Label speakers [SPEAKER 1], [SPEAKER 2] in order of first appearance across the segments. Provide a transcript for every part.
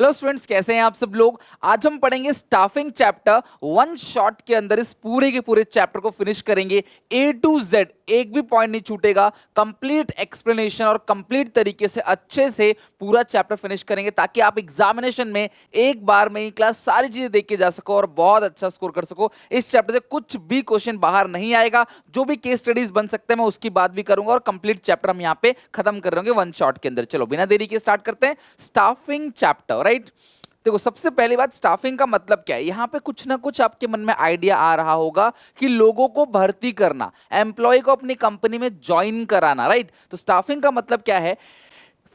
[SPEAKER 1] Hello students, कैसे हैं आप सब लोग। आज हम पढ़ेंगे स्टाफिंग चैप्टर। वन शॉट के अंदर इस पूरे के पूरे चैप्टर को फिनिश करेंगे। ए टू जेड एक भी पॉइंट नहीं छूटेगा। कंप्लीट एक्सप्लेनेशन और कंप्लीट तरीके से अच्छे से पूरा चैप्टर फिनिश करेंगे ताकि आप एग्जामिनेशन में एक बार में ही क्लास सारी चीजें देख के जा सको और बहुत अच्छा स्कोर कर सको। इस चैप्टर से कुछ भी क्वेश्चन बाहर नहीं आएगा। जो भी केस स्टडीज बन सकते हैं मैं उसकी बात भी करूंगा और कंप्लीट चैप्टर हम यहाँ पे खत्म कर रहे होंगे वन शॉट के अंदर। चलो बिना देरी के स्टार्ट करते हैं स्टाफिंग चैप्टर। राइट, देखो सबसे पहली बात, स्टाफिंग का मतलब क्या है। यहां पे कुछ ना कुछ आपके मन में आइडिया आ रहा होगा कि लोगों को भर्ती करना, एम्प्लॉय को अपनी कंपनी में ज्वाइन कराना। राइट, तो स्टाफिंग का मतलब क्या है,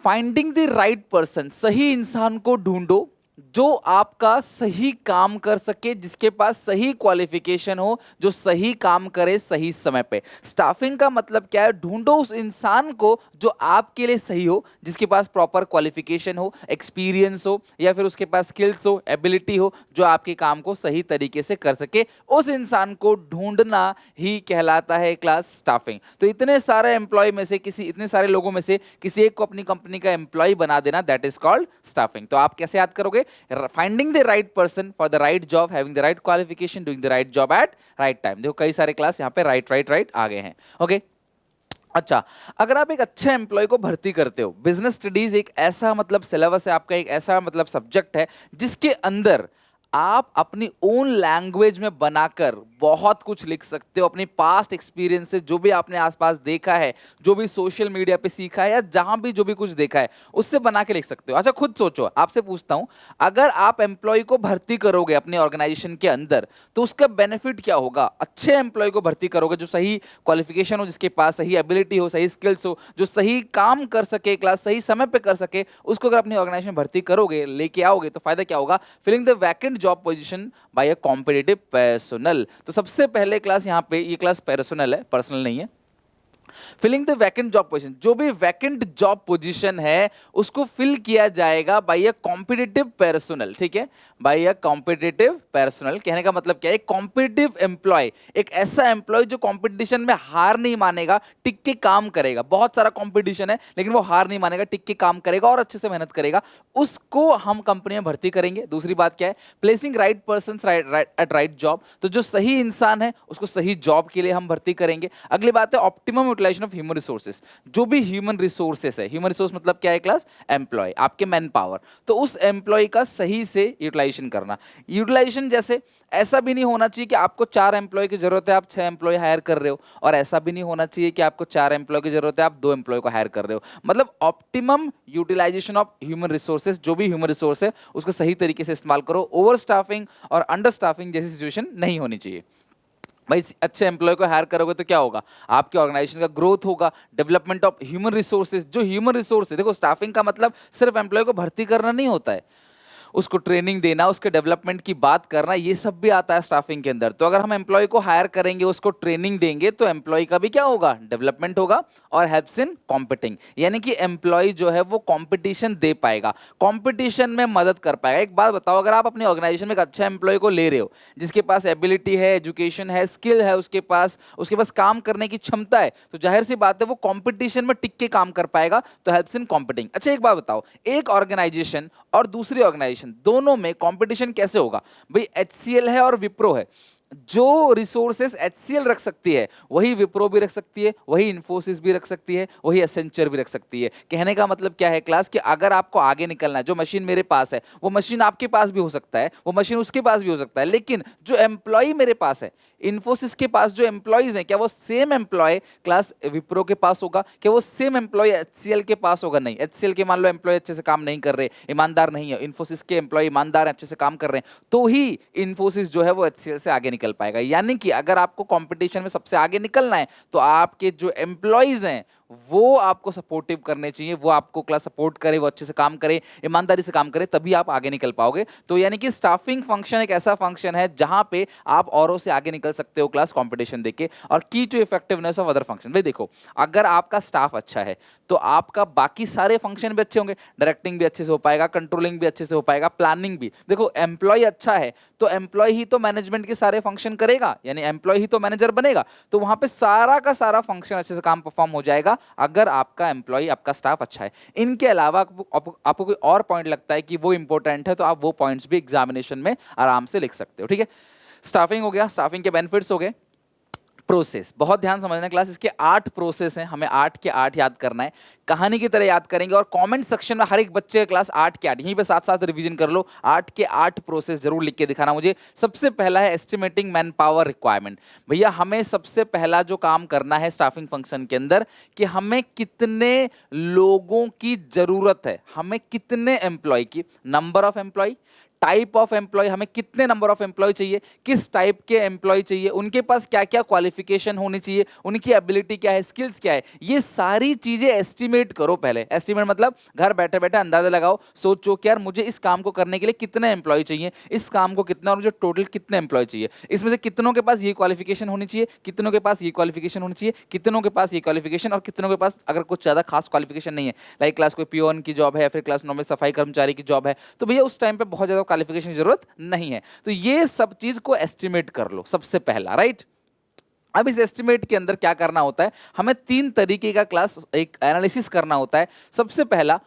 [SPEAKER 1] फाइंडिंग द राइट पर्सन, सही इंसान को ढूंढो जो आपका सही काम कर सके, जिसके पास सही क्वालिफिकेशन हो, जो सही काम करे सही समय पे। स्टाफिंग का मतलब क्या है, ढूंढो उस इंसान को जो आपके लिए सही हो, जिसके पास प्रॉपर क्वालिफिकेशन हो, एक्सपीरियंस हो, या फिर उसके पास स्किल्स हो, एबिलिटी हो, जो आपके काम को सही तरीके से कर सके। उस इंसान को ढूंढना ही कहलाता है क्लास स्टाफिंग। तो इतने सारे एम्प्लॉय में से इतने सारे लोगों में से किसी एक को अपनी कंपनी का एम्प्लॉय बना देना, दैट इज कॉल्ड स्टाफिंग। तो आप कैसे याद करोगे, finding the right person for the right job, having the right qualification, doing the right job eight right time. देखो कई सारे क्लास यहाँ पे राइट राइट राइट आ गए हैं। ओके, अच्छा, अगर आप एक अच्छे एम्प्लॉय को भर्ती करते हो, बिजनेस स्टडीज एक ऐसा मतलब सिलेबस है आपका, एक ऐसा मतलब सब्जेक्ट है जिसके अंदर आप अपनी ओन लैंग्वेज में बनाकर बहुत कुछ लिख सकते हो। अपनी पास्ट एक्सपीरियंस से जो भी आपने आसपास देखा है, जो भी सोशल मीडिया पे सीखा है, या जहां भी जो भी कुछ देखा है उससे बना के लिख सकते हो। अच्छा खुद सोचो, आपसे पूछता हूं, अगर आप एम्प्लॉय को भर्ती करोगे अपने ऑर्गेनाइजेशन के अंदर तो उसका बेनिफिट क्या होगा। अच्छे एम्प्लॉय को भर्ती करोगे जो सही क्वालिफिकेशन हो, जिसके पास सही एबिलिटी हो, सही स्किल्स हो, जो सही काम कर सके, क्लास सही समय पे कर सके, उसको अगर अपनी ऑर्गेनाइजेशन में भर्ती करोगे, लेके आओगे, तो फायदा क्या होगा, filling the vacant job position by a competitive personal. तो सबसे पहले क्लास यहाँ पे, ये क्लास पर्सनल है, पर्सनल नहीं है। Filling the vacant job position, जो भी वैकेंट जॉब पोजीशन है उसको फिल किया जाएगा बाय अ कॉम्पिटिटिव पर्सनल। ठीक है, बाय अ कॉम्पिटिटिव पर्सनल कहने का मतलब क्या है, कॉम्पिटिटिव एम्प्लॉय, एक ऐसा एम्प्लॉय जो कंपटीशन में हार नहीं मानेगा, टिक के काम करेगा। बहुत सारा कंपटीशन है लेकिन वो हार नहीं मानेगा, टिक के काम करेगा और अच्छे से मेहनत करेगा, उसको हम कंपनी में भर्ती करेंगे। दूसरी बात क्या है, placing right person at right job, तो जो सही इंसान है उसको सही जॉब के लिए हम भर्ती करेंगे। अगली बात है optimum utilisation of human resources, जो भी ह्यूमन रिसोर्सेज है, ह्यूमन रिसोर्स मतलब क्या है क्लास, एम्प्लॉय, आपके मैन पावर, तो उस एम्प्लॉय का सही से यूटिलाइजेशन करना। यूटिलाइजेशन जैसे ऐसा भी नहीं होना चाहिए कि आपको 4 एम्प्लॉय की जरूरत है, आप 6 एम्प्लॉय हायर कर रहे हो, और ऐसा भी नहीं होना चाहिए कि आपको 4 एम्प्लॉय की जरूरत है, आप 2 एम्प्लॉय को हायर कर रहे हो। मतलब optimum utilisation of human resources, जो भी ह्यूमन रिसोर्स है उसको सही तरीके से इस्तेमाल करो। ओवर स्टाफिंग और अंडर स्टाफिंग जैसी सिचुएशन नहीं होनी चाहिए। भाई अच्छे एम्प्लॉय को हायर करोगे तो क्या होगा, आपके ऑर्गेनाइजेशन का ग्रोथ होगा, डेवलपमेंट ऑफ ह्यूमन रिसोर्सेज। जो ह्यूमन रिसोर्स है, देखो स्टाफिंग का मतलब सिर्फ एम्प्लॉय को भर्ती करना नहीं होता है, उसको ट्रेनिंग देना, उसके डेवलपमेंट की बात करना, ये सब भी आता है स्टाफिंग के अंदर। तो अगर हम एम्प्लॉय को हायर करेंगे, उसको ट्रेनिंग देंगे, तो एम्प्लॉय का भी क्या होगा, डेवलपमेंट होगा और हेल्प्स इन कॉम्पिटिंग, यानी कि एम्प्लॉय जो है वो कंपटीशन दे पाएगा, कंपटीशन में मदद कर पाएगा। एक बात बताओ, अगर आप अपने ऑर्गेनाइजेशन में एक अच्छा एम्प्लॉय को ले रहे हो, जिसके पास एबिलिटी है, एजुकेशन है, स्किल है, उसके पास काम करने की क्षमता है, तो जाहिर सी बात है वो कंपटीशन में टिक के काम कर पाएगा, तो हेल्प्स इन कॉम्पिटिंग। अच्छा एक बात बताओ, एक ऑर्गेनाइजेशन और दूसरी ऑर्गेनाइजेशन दोनों में कंपटीशन कैसे होगा। भाई एचसीएल है और विप्रो है, जो रिसोर्सेस एचसीएल रख सकती है वही विप्रो भी रख सकती है, वही इंफोसिस भी रख सकती है, वही एसेंचर भी रख सकती है। कहने का मतलब क्या है क्लास, कि अगर आपको आगे निकलना है, जो मशीन मेरे पास है वो मशीन आपके पास भी हो सकता है, वो मशीन उसके पास भी हो सकता है, लेकिन जो एम्प्लॉय मेरे पास है, इन्फोसिस के पास जो एम्प्लॉयज हैं, क्या वो सेम एम्प्लॉय क्लास विप्रो के पास होगा, क्या वो सेम एम्प्लॉय एचसीएल के पास होगा, नहीं। एचसीएल के मान लो एम्प्लॉय अच्छे से काम नहीं कर रहे, ईमानदार नहीं है, इन्फोसिस के एम्प्लॉय ईमानदार हैं, अच्छे से काम कर रहे हैं, तो ही इन्फोसिस जो है वो एचसीएल से आगे निकल पाएगा। यानी कि अगर आपको कंपटीशन में सबसे आगे निकलना है तो आपके जो एम्प्लॉयज हैं वो आपको सपोर्टिव करने चाहिए, वो आपको क्लास सपोर्ट करे, वो अच्छे से काम करे, ईमानदारी से काम करे, तभी आप आगे निकल पाओगे। तो यानी कि स्टाफिंग फंक्शन एक ऐसा फंक्शन है जहां पे आप औरों से आगे निकल सकते हो क्लास कंपटीशन देके। और key to effectiveness of other function, भाई देखो अगर आपका स्टाफ अच्छा है तो आपका बाकी सारे फंक्शन भी अच्छे होंगे, डायरेक्टिंग भी अच्छे से हो पाएगा, कंट्रोलिंग भी अच्छे से हो पाएगा, प्लानिंग भी। देखो एम्प्लॉय अच्छा है तो एम्प्लॉय ही तो मैनेजमेंट के सारे फंक्शन करेगा, यानी एम्प्लॉय ही तो मैनेजर बनेगा, तो वहां पे सारा का सारा फंक्शन अच्छे से काम परफॉर्म हो जाएगा। अगर आपका एम्प्लॉय, आपका स्टाफ अच्छा है। इनके अलावा आपको कोई और पॉइंट लगता है कि वो इंपॉर्टेंट है तो आप वो पॉइंट्स भी एग्जामिनेशन में आराम से लिख सकते हो, ठीक है। स्टाफिंग हो गया, स्टाफिंग के बेनिफिट्स हो गए। प्रोसेस, बहुत ध्यान समझना क्लास, इसके 8 प्रोसेस हैं, हमें 8 के 8 याद करना है, कहानी की तरह याद करेंगे। और कमेंट सेक्शन में हर एक बच्चे का क्लास 8 के 8 यहीं पे साथ साथ रिवीजन कर लो। 8 के 8 प्रोसेस जरूर लिख के दिखाना मुझे। सबसे पहला है एस्टिमेटिंग मैन पावर रिक्वायरमेंट। भैया हमें सबसे पहला जो काम करना है स्टाफिंग फंक्शन के अंदर कि हमें कितने लोगों की जरूरत है, हमें कितने एम्प्लॉय की, number of employ, type of employ, हमें कितने नंबर ऑफ एम्प्लॉय चाहिए, किस टाइप के एम्प्लॉय चाहिए, उनके पास क्या क्या क्वालिफिकेशन होनी चाहिए, उनकी एबिलिटी क्या है, स्किल्स क्या है, ये सारी चीजें एस्टिमेट करो। पहले एस्टिमेट मतलब घर बैठे बैठे अंदाजा लगाओ, सोचो कि यार मुझे इस काम को करने के लिए कितने एम्प्लॉय चाहिए, इस काम को कितना, और मुझे टोटल कितने एम्प्लॉय चाहिए, इसमें से कितनों के पास ये क्वालिफिकेशन होनी चाहिए, कितनों के पास ये क्वालिफिकेशन होनी चाहिए, कितनों के पास ये क्वालिफिकेशन, और कितनों के पास अगर कुछ ज्यादा खास क्वालिफिकेशन नहीं है, लाइक क्लास कोई पियोन की जॉब है या फिर क्लास नॉर्मल सफाई कर्मचारी की जॉब है, तो भैया उस टाइम पे बहुत ज्यादा क्वालिफिकेशन की जरूरत नहीं है। तो ये सब चीज को एस्टिमेट कर लो सबसे पहला, राइट। अब इस एस्टिमेट के अंदर क्या करना होता है, हमें 3 तरीके का क्लास एक एनालिसिस करना होता है। सबसे पहला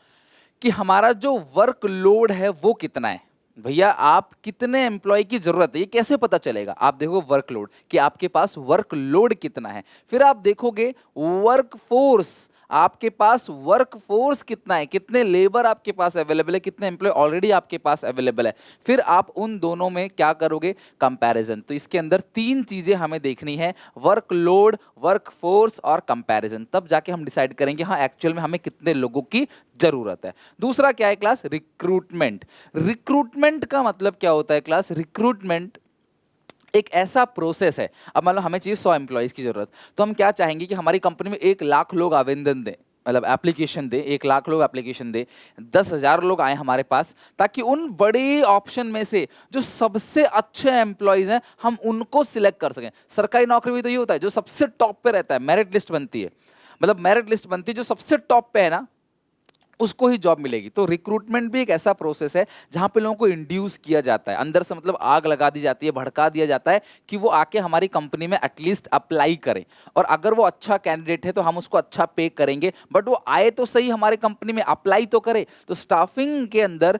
[SPEAKER 1] कि हमारा जो वर्कलोड है वो कितना है। भैया आप कितने एम्प्लॉय की जरूरत है ये कैसे पता चलेगा, आप देखो वर्कलोड कि आपके पास वर्कलोड कितना है, फिर आप देखोगे वर्कफोर्स, आपके पास वर्कफोर्स कितना है, कितने लेबर आपके पास अवेलेबल है, कितने एम्प्लॉय ऑलरेडी आपके पास अवेलेबल है, फिर आप उन दोनों में क्या करोगे, कंपैरिजन। तो इसके अंदर 3 चीजें हमें देखनी है, वर्कलोड, वर्कफोर्स और कंपैरिजन, तब जाके हम डिसाइड करेंगे हाँ एक्चुअल में हमें कितने लोगों की जरूरत है। दूसरा क्या है क्लास, रिक्रूटमेंट। रिक्रूटमेंट का मतलब क्या होता है क्लास, रिक्रूटमेंट एक ऐसा प्रोसेस है, अब मान लो हमें चाहिए 100 एम्प्लॉइज की जरूरत, तो हम क्या चाहेंगे कि हमारी कंपनी में 1 लाख लोग आवेदन दें, मतलब एप्लीकेशन दे, 1 लाख लोग एप्लीकेशन दे, 10,000 लोग आए हमारे पास, ताकि उन बड़े ऑप्शन में से जो सबसे अच्छे एम्प्लॉइज हैं हम उनको सिलेक्ट कर सकें। सरकारी नौकरी में तो ये होता है जो सबसे टॉप पे रहता है, मेरिट लिस्ट बनती है, मतलब मेरिट लिस्ट बनती है, जो सबसे टॉप पे है ना उसको ही जॉब मिलेगी। तो रिक्रूटमेंट भी एक ऐसा प्रोसेस है जहां पे लोगों को इंड्यूस किया जाता है, अंदर से मतलब आग लगा दी जाती है, भड़का दिया जाता है कि वो आके हमारी कंपनी में एटलीस्ट अप्लाई करें, और अगर वो अच्छा कैंडिडेट है तो हम उसको अच्छा पे करेंगे, बट वो आए तो सही हमारे कंपनी में, अप्लाई तो करे। तो स्टाफिंग के अंदर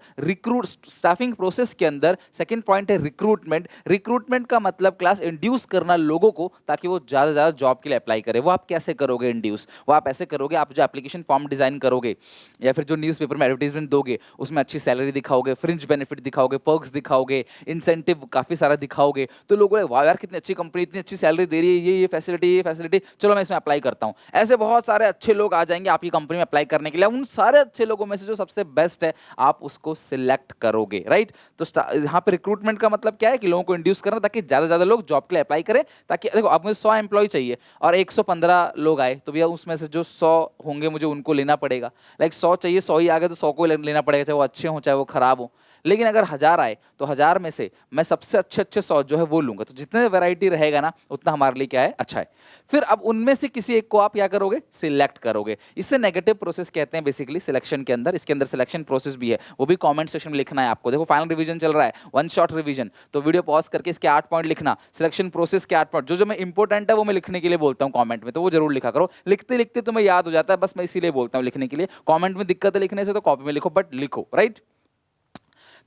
[SPEAKER 1] स्टाफिंग प्रोसेस के अंदर सेकेंड पॉइंट है रिक्रूटमेंट। रिक्रूटमेंट का मतलब क्लास इंड्यूस करना लोगों को ताकि वो ज्यादा से ज्यादा जॉब के लिए अप्लाई करे। वो आप कैसे करोगे इंड्यूस, वो आप ऐसे करोगे, आप जो एप्लीकेशन फॉर्म डिजाइन करोगे या फिर जो न्यूज़पेपर में एडवर्टाइजमेंट दोगे उसमें अच्छी सैलरी दिखाओगे, फ्रिंज बेनिफिट दिखाओगे, पर्क्स दिखाओगे, इंसेंटिव काफी सारा दिखाओगे, तो लोगों वाह यार कितनी अच्छी कंपनी, इतनी अच्छी सैलरी दे रही है, ये फैसिलिटी, चलो मैं इसमें अप्लाई करता हूं। ऐसे बहुत सारे अच्छे लोग आ जाएंगे आपकी कंपनी में अप्लाई करने के लिए, उन सारे अच्छे लोगों में से जो सबसे बेस्ट है आप उसको सिलेक्ट करोगे, राइट। तो यहाँ पे रिक्रूटमेंट का मतलब क्या है कि लोगों को इंड्यूस करना ताकि ज्यादा ज्यादा लोग जॉब के लिए अप्लाई करें, ताकि देखो अब मुझे 100 एम्प्लॉय चाहिए और 115 लोग आए, तो भैया उसमें से जो 100 होंगे मुझे उनको लेना पड़ेगा, लाइक 100 चाहिए, 100 ही आ गए तो 100 को लेना पड़ेगा, चाहे वो अच्छे हों चाहे वो खराब हो। लेकिन अगर 1000 आए तो 1000 में से मैं सबसे अच्छे अच्छे 100 जो है वो लूंगा, तो जितने वैरायटी रहेगा ना उतना हमारे लिए क्या है, अच्छा है। फिर अब उनमें से किसी एक को आप क्या करोगे, सिलेक्ट करोगे। इससे नेगेटिव प्रोसेस कहते हैं बेसिकली सिलेक्शन के अंदर। इसके अंदर सिलेक्शन प्रोसेस भी है, वो भी कमेंट सेक्शन में लिखना है आपको। देखो फाइनल रिवीजन चल रहा है, 1 शॉट रिवीजन, तो वीडियो पॉज करके इसके 8 पॉइंट लिखना, सिलेक्शन प्रोसेस के 8 पॉइंट, जो मैं इंपॉर्टेंट है वो मैं लिखने के लिए बोलता हूँ कमेंट में, तो वो जरूर लिखा करो। लिखते लिखते तुम्हें याद हो जाता है, बस मैं इसीलिए बोलता हूँ लिखने के लिए। कमेंट में दिक्कत है लिखने से तो कॉपी में लिखो, बट लिखो, राइट।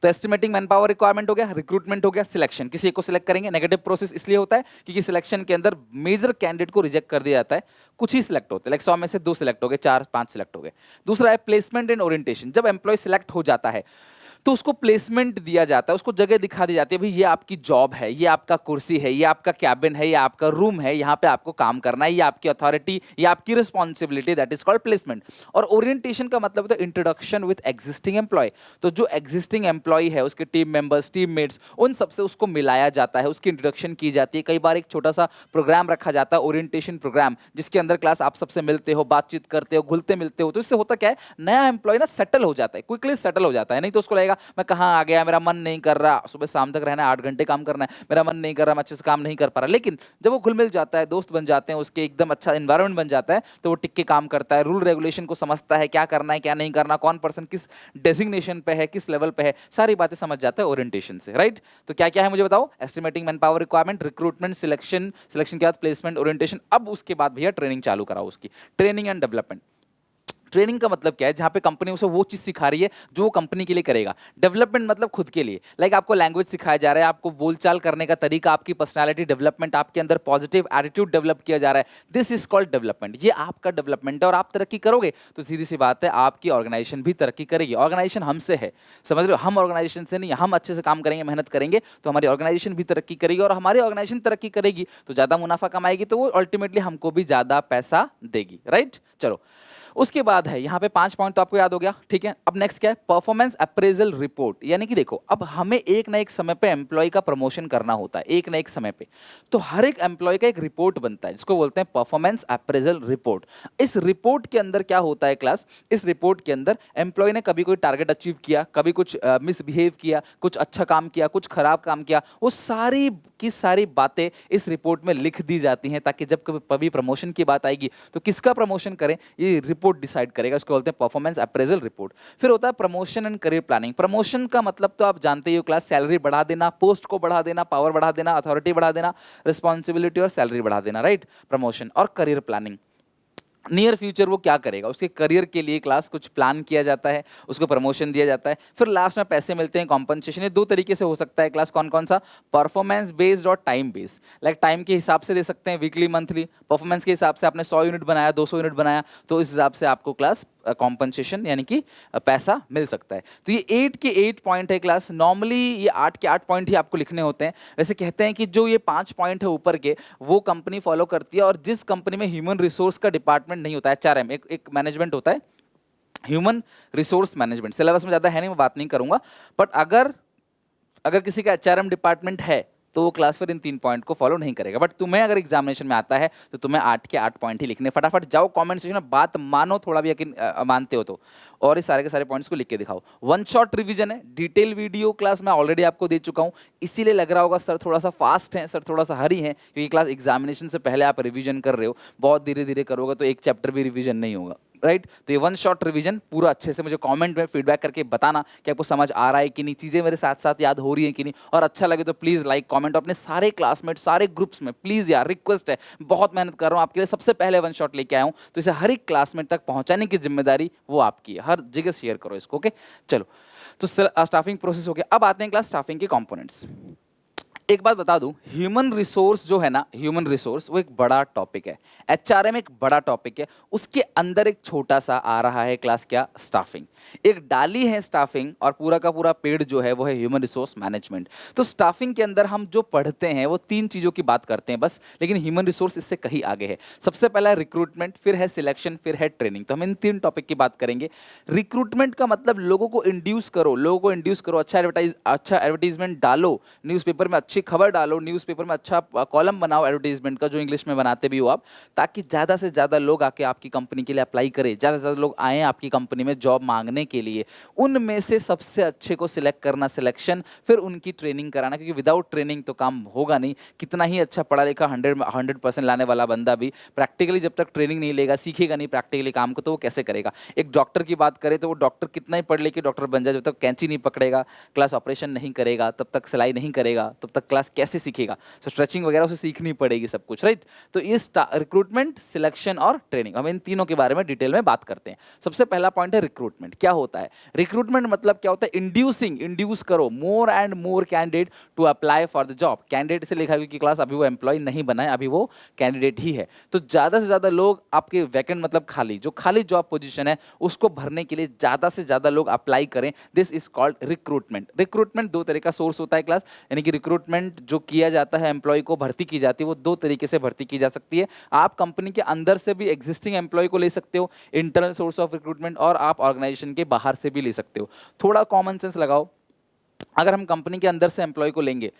[SPEAKER 1] तो एस्टिमेटिंग मैन पावर रिक्वायरमेंट हो गया, रिक्रूटमेंट हो गया, सिलेक्शन, किसी एक को सिलेक्ट करेंगे। नेगेटिव प्रोसेस इसलिए होता है क्योंकि सिलेक्शन के अंदर मेजर कैंडिडेट को रिजेक्ट कर दिया जाता है, कुछ ही सिलेक्ट होते हैं, लाइक 100 में से 2 सिलेक्ट हो गए, 4 5 सिलेक्ट हो गए। दूसरा है प्लेसमेंट एंड ओरिएंटेशन। जब एम्प्लॉय सिलेक्ट हो जाता है तो उसको प्लेसमेंट दिया जाता है, उसको जगह दिखा दी जाती है, भाई ये आपकी जॉब है, ये आपका कुर्सी है, ये आपका कैबिन है, ये आपका रूम है, यहाँ पे आपको काम करना है, ये आपकी अथॉरिटी, ये आपकी responsibility, that is called placement. और ओरिएंटेशन का मतलब होता है इंट्रोडक्शन विद एग्जिस्टिंग एम्प्लॉय। तो जो एग्जिस्टिंग एम्प्लॉय है उसके टीम मेंबर्स, टीम मेट्स, उन सबसे उसको मिलाया जाता है, उसकी इंट्रोडक्शन की जाती है। कई बार एक छोटा सा प्रोग्राम रखा जाता है, ओरिएंटेशन प्रोग्राम, जिसके अंदर क्लास आप सबसे मिलते हो, बातचीत करते हो, घुलते मिलते हो। तो इससे होता क्या है, नया एम्प्लॉय ना सेटल हो जाता है, क्विकली सेटल हो जाता है, नहीं तो उसको लगेगा करेगा मैं कहाँ आ गया, मेरा मन नहीं कर रहा, सुबह शाम तक रहना है, 8 घंटे काम करना है, मेरा मन नहीं कर रहा, मैं अच्छे से काम नहीं कर पा रहा। लेकिन जब वो घुल मिल जाता है, दोस्त बन जाते हैं, उसके एकदम अच्छा एनवायरनमेंट बन जाता है, तो वो टिक के काम करता है, रूल रेगुलेशन को समझता है, क्या करना है क्या नहीं करना, कौन पर्सन किस डेजिग्नेशन पे है, किस लेवल पे है, सारी बातें समझ जाता है ओरिएंटेशन से, राइट। तो क्या क्या है मुझे बताओ, estimating man power requirement, recruitment, selection, selection के बाद प्लेसमेंट, ओरिएंटेशन। अब उसके बाद भैया ट्रेनिंग चालू कराओ उसकी, ट्रेनिंग एंड डेवलपमेंट। ट्रेनिंग का मतलब क्या है, जहां पे कंपनी उसे वो चीज सिखा रही है जो वो कंपनी के लिए करेगा। डेवलपमेंट मतलब खुद के लिए, लाइक आपको लैंग्वेज सिखाया जा रहा है, आपको बोलचाल करने का तरीका, आपकी पर्सनालिटी डेवलपमेंट, आपके अंदर पॉजिटिव एटीट्यूड डेवलप किया जा रहा है, दिस इज कॉल्ड डेवलपमेंट। ये आपका डेवलपमेंट है और आप तरक्की करोगे तो सीधी सी बात है आपकी ऑर्गेनाइजेशन भी तरक्की करेगी। ऑर्गेनाइजेशन हमसे है, समझ रहे हो, हम ऑर्गेनाइजेशन से नहीं, हम अच्छे से काम करेंगे, मेहनत करेंगे तो हमारी ऑर्गेनाइजेशन भी तरक्की करेगी, और हमारी ऑर्गेनाइजेशन तरक्की करेगी तो ज्यादा मुनाफा कमाएगी, तो वो अल्टीमेटली हमको भी ज्यादा पैसा देगी, राइट। चलो उसके बाद है यहाँ पे 5 पॉइंट तो आपको याद हो गया, ठीक है। अब नेक्स्ट क्या है, परफॉर्मेंस अप्रेजल रिपोर्ट। यानी कि देखो अब हमें एक ना एक समय पे एम्प्लॉय का प्रमोशन करना होता है, एक ना एक समय पे, तो हर एक एम्प्लॉय का एक रिपोर्ट बनता है जिसको बोलते हैं परफॉर्मेंस अप्रेजल रिपोर्ट। इस रिपोर्ट के अंदर क्या होता है क्लास, इस रिपोर्ट के अंदर एम्प्लॉय ने कभी कोई टारगेट अचीव किया, कभी कुछ मिसबिहेव किया, कुछ अच्छा काम किया, कुछ खराब काम किया, वो सारी की सारी बातें इस रिपोर्ट में लिख दी जाती हैं, ताकि जब कभी प्रमोशन की बात आएगी तो किसका प्रमोशन करें ये रिपोर्ट डिसाइड करेगा। इसको बोलते हैं परफॉर्मेंस अप्रेजल रिपोर्ट। फिर होता है promotion and career planning. Promotion का मतलब तो आप जानते ही हो क्लास, सैलरी बढ़ा देना, पोस्ट को बढ़ा देना, पावर बढ़ा देना, अथॉरिटी बढ़ा देना, रिस्पॉन्सिबिलिटी और सैलरी बढ़ा देना, राइट, प्रमोशन। और करियर प्लानिंग, नियर फ्यूचर वो क्या करेगा, उसके करियर के लिए क्लास कुछ प्लान किया जाता है, उसको प्रमोशन दिया जाता है, फिर लास्ट में पैसे मिलते हैं, कॉम्पनसेशन। ये दो तरीके से हो सकता है क्लास, कौन कौन सा, परफॉर्मेंस बेस्ड और टाइम बेस्ड। लाइक टाइम के हिसाब से दे सकते हैं, वीकली, मंथली। परफॉर्मेंस के हिसाब से आपने 100 यूनिट बनाया, 200 यूनिट बनाया, तो इस हिसाब से आपको क्लास कॉम्पनसेशन यानी कि पैसा मिल सकता है। तो ये 8 के 8 पॉइंट है क्लास। नॉर्मली ये 8 के 8 पॉइंट ही आपको लिखने होते हैं। वैसे कहते हैं कि जो ये 5 पॉइंट है ऊपर के, वो कंपनी फॉलो करती है, और जिस कंपनी में ह्यूमन रिसोर्स का डिपार्टमेंट नहीं होता है, एचआरएम एक मैनेजमेंट होता है, ह्यूमन रिसोर्स मैनेजमेंट, सिलेबस में ज्यादा है नहीं, मैं बात नहीं करूंगा, बट अगर अगर किसी का एचआरएम डिपार्टमेंट है तो वो क्लास फिर इन 3 पॉइंट को फॉलो नहीं करेगा। बट तुम्हें अगर एग्जामिनेशन में आता है तो तुम्हें 8 के 8 पॉइंट ही लिखने। फटाफट जाओ कमेंट सेक्शन में, बात मानो, थोड़ा भी यकीन मानते हो तो, और इस सारे के सारे पॉइंट्स को लिख के दिखाओ। वन शॉट रिवीजन है, डिटेल वीडियो क्लास मैं ऑलरेडी आपको दे चुका हूं, इसीलिए लग रहा होगा सर थोड़ा सा फास्ट है, सर थोड़ा सा हरी है, क्योंकि क्लास एग्जामिनेशन से पहले आप रिवीजन कर रहे हो। बहुत धीरे धीरे करोगे तो एक चैप्टर भी रिवीजन नहीं होगा, राइट। तो ये वन शॉट रिवीजन पूरा अच्छे से मुझे कमेंट में फीडबैक करके बताना कि आपको समझ आ रहा है कि नहीं, चीजें मेरे साथ साथ याद हो रही है कि नहीं, और अच्छा लगे तो प्लीज लाइक कमेंट। अपने सारे क्लासमेट, सारे ग्रुप्स में प्लीज यार, रिक्वेस्ट है, बहुत मेहनत कर रहा हूं आपके लिए, सबसे पहले वन शॉट लेके आया हूं, तो इसे हर एक क्लासमेट तक पहुंचाने की जिम्मेदारी वो आपकी है, हर जगह शेयर करो इसको, ओके। चलो, तो स्टाफिंग प्रोसेस हो गया। अब आते हैं क्लास स्टाफिंग के कंपोनेंट्स। एक बात बता दूं, ह्यूमन रिसोर्स जो है ना, ह्यूमन रिसोर्स वो एक बड़ा टॉपिक है, एचआरएम एक बड़ा टॉपिक है, उसके अंदर एक छोटा सा आ रहा है क्लास क्या, स्टाफिंग। एक डाली है स्टाफिंग, और पूरा का पूरा पेड़ जो है वो है ह्यूमन रिसोर्स मैनेजमेंट। तो स्टाफिंग के अंदर हम जो पढ़ते हैं वो 3 चीजों की बात करते हैं बस, लेकिन ह्यूमन रिसोर्स इससे कहीं आगे है। सबसे पहला है रिक्रूटमेंट, फिर है सिलेक्शन, फिर है ट्रेनिंग। तो हम इन 3 टॉपिक की बात करेंगे। रिक्रूटमेंट का मतलब लोगों को इंड्यूस करो, लोगों को इंड्यूस करो, अच्छा एडवर्टाइजमेंट डालो, न्यूज़पेपर में अच्छी खबर डालो, न्यूज़पेपर में अच्छा कॉलम बनाओ एडवर्टाइजमेंट का, जो इंग्लिश में बनाते भी हो आप, ताकि ज़्यादा से ज़्यादा लोग आके आपकी कंपनी के लिए अप्लाई करें, ज़्यादा से ज़्यादा लोग आए आपकी कंपनी में जॉब मांगने के लिए। उनमें से सबसे अच्छे को सिलेक्ट करना, सिलेक्शन, फिर उनकी ट्रेनिंग कराना, क्योंकि विदाउट ट्रेनिंग तो काम होगा नहीं। कितना ही अच्छा पढ़ा लिखा 100% लाने वाला बंदा भी प्रैक्टिकली जब तक ट्रेनिंग नहीं लेगा, सीखेगा नहीं प्रैक्टिकली काम को, तो वो कैसे करेगा। एक डॉक्टर की बात करें तो वो डॉक्टर कितना ही पढ़ लेके डॉक्टर बन जाए, जब तक कैंची नहीं पकड़ेगा, क्लास ऑपरेशन नहीं करेगा, तब तक सिलाई नहीं करेगा, तब तक क्लास कैसे सीखेगा। तो स्ट्रेचिंग वगैरह उसे सीखनी पड़ेगी सब कुछ, राइट। तो ये रिक्रूटमेंट, सिलेक्शन और ट्रेनिंग, हम इन तीनों के बारे में डिटेल में बात करते हैं। सबसे पहला पॉइंट है रिक्रूटमेंट। क्या होता है रिक्रूटमेंट, मतलब क्या होता है, इंड्यूसिंग, इंड्यूस करो more and more candidate to apply for the job. Candidate से लिखा है क्योंकि क्लास अभी वो एम्प्लॉय नहीं बना है, अभी वो कैंडिडेट ही है। तो ज्यादा से ज्यादा लोग आपके वैकेंट, मतलब खाली जो खाली जॉब पोजीशन है उसको भरने के लिए ज्यादा से ज्यादा लोग अप्लाई करें, this is called recruitment. Recruitment 2 तरह का सोर्स होता है क्लास, यानी कि रिक्रूटमेंट जो किया जाता है, एम्प्लॉय को भर्ती की जाती है, वो 2 तरीके से भर्ती की जा सकती है। आप कंपनी के अंदर से भी एग्जिस्टिंग एम्प्लॉय को ले सकते हो, इंटरनल सोर्स ऑफ रिक्रूटमेंट, और आप ऑर्गेनाइजेशन के बाहर से भी ले सकते हो। थोड़ा कॉमन सेंस लगाओ, अगर हम कंपनी के अंदर से एम्प्लॉय को लेंगे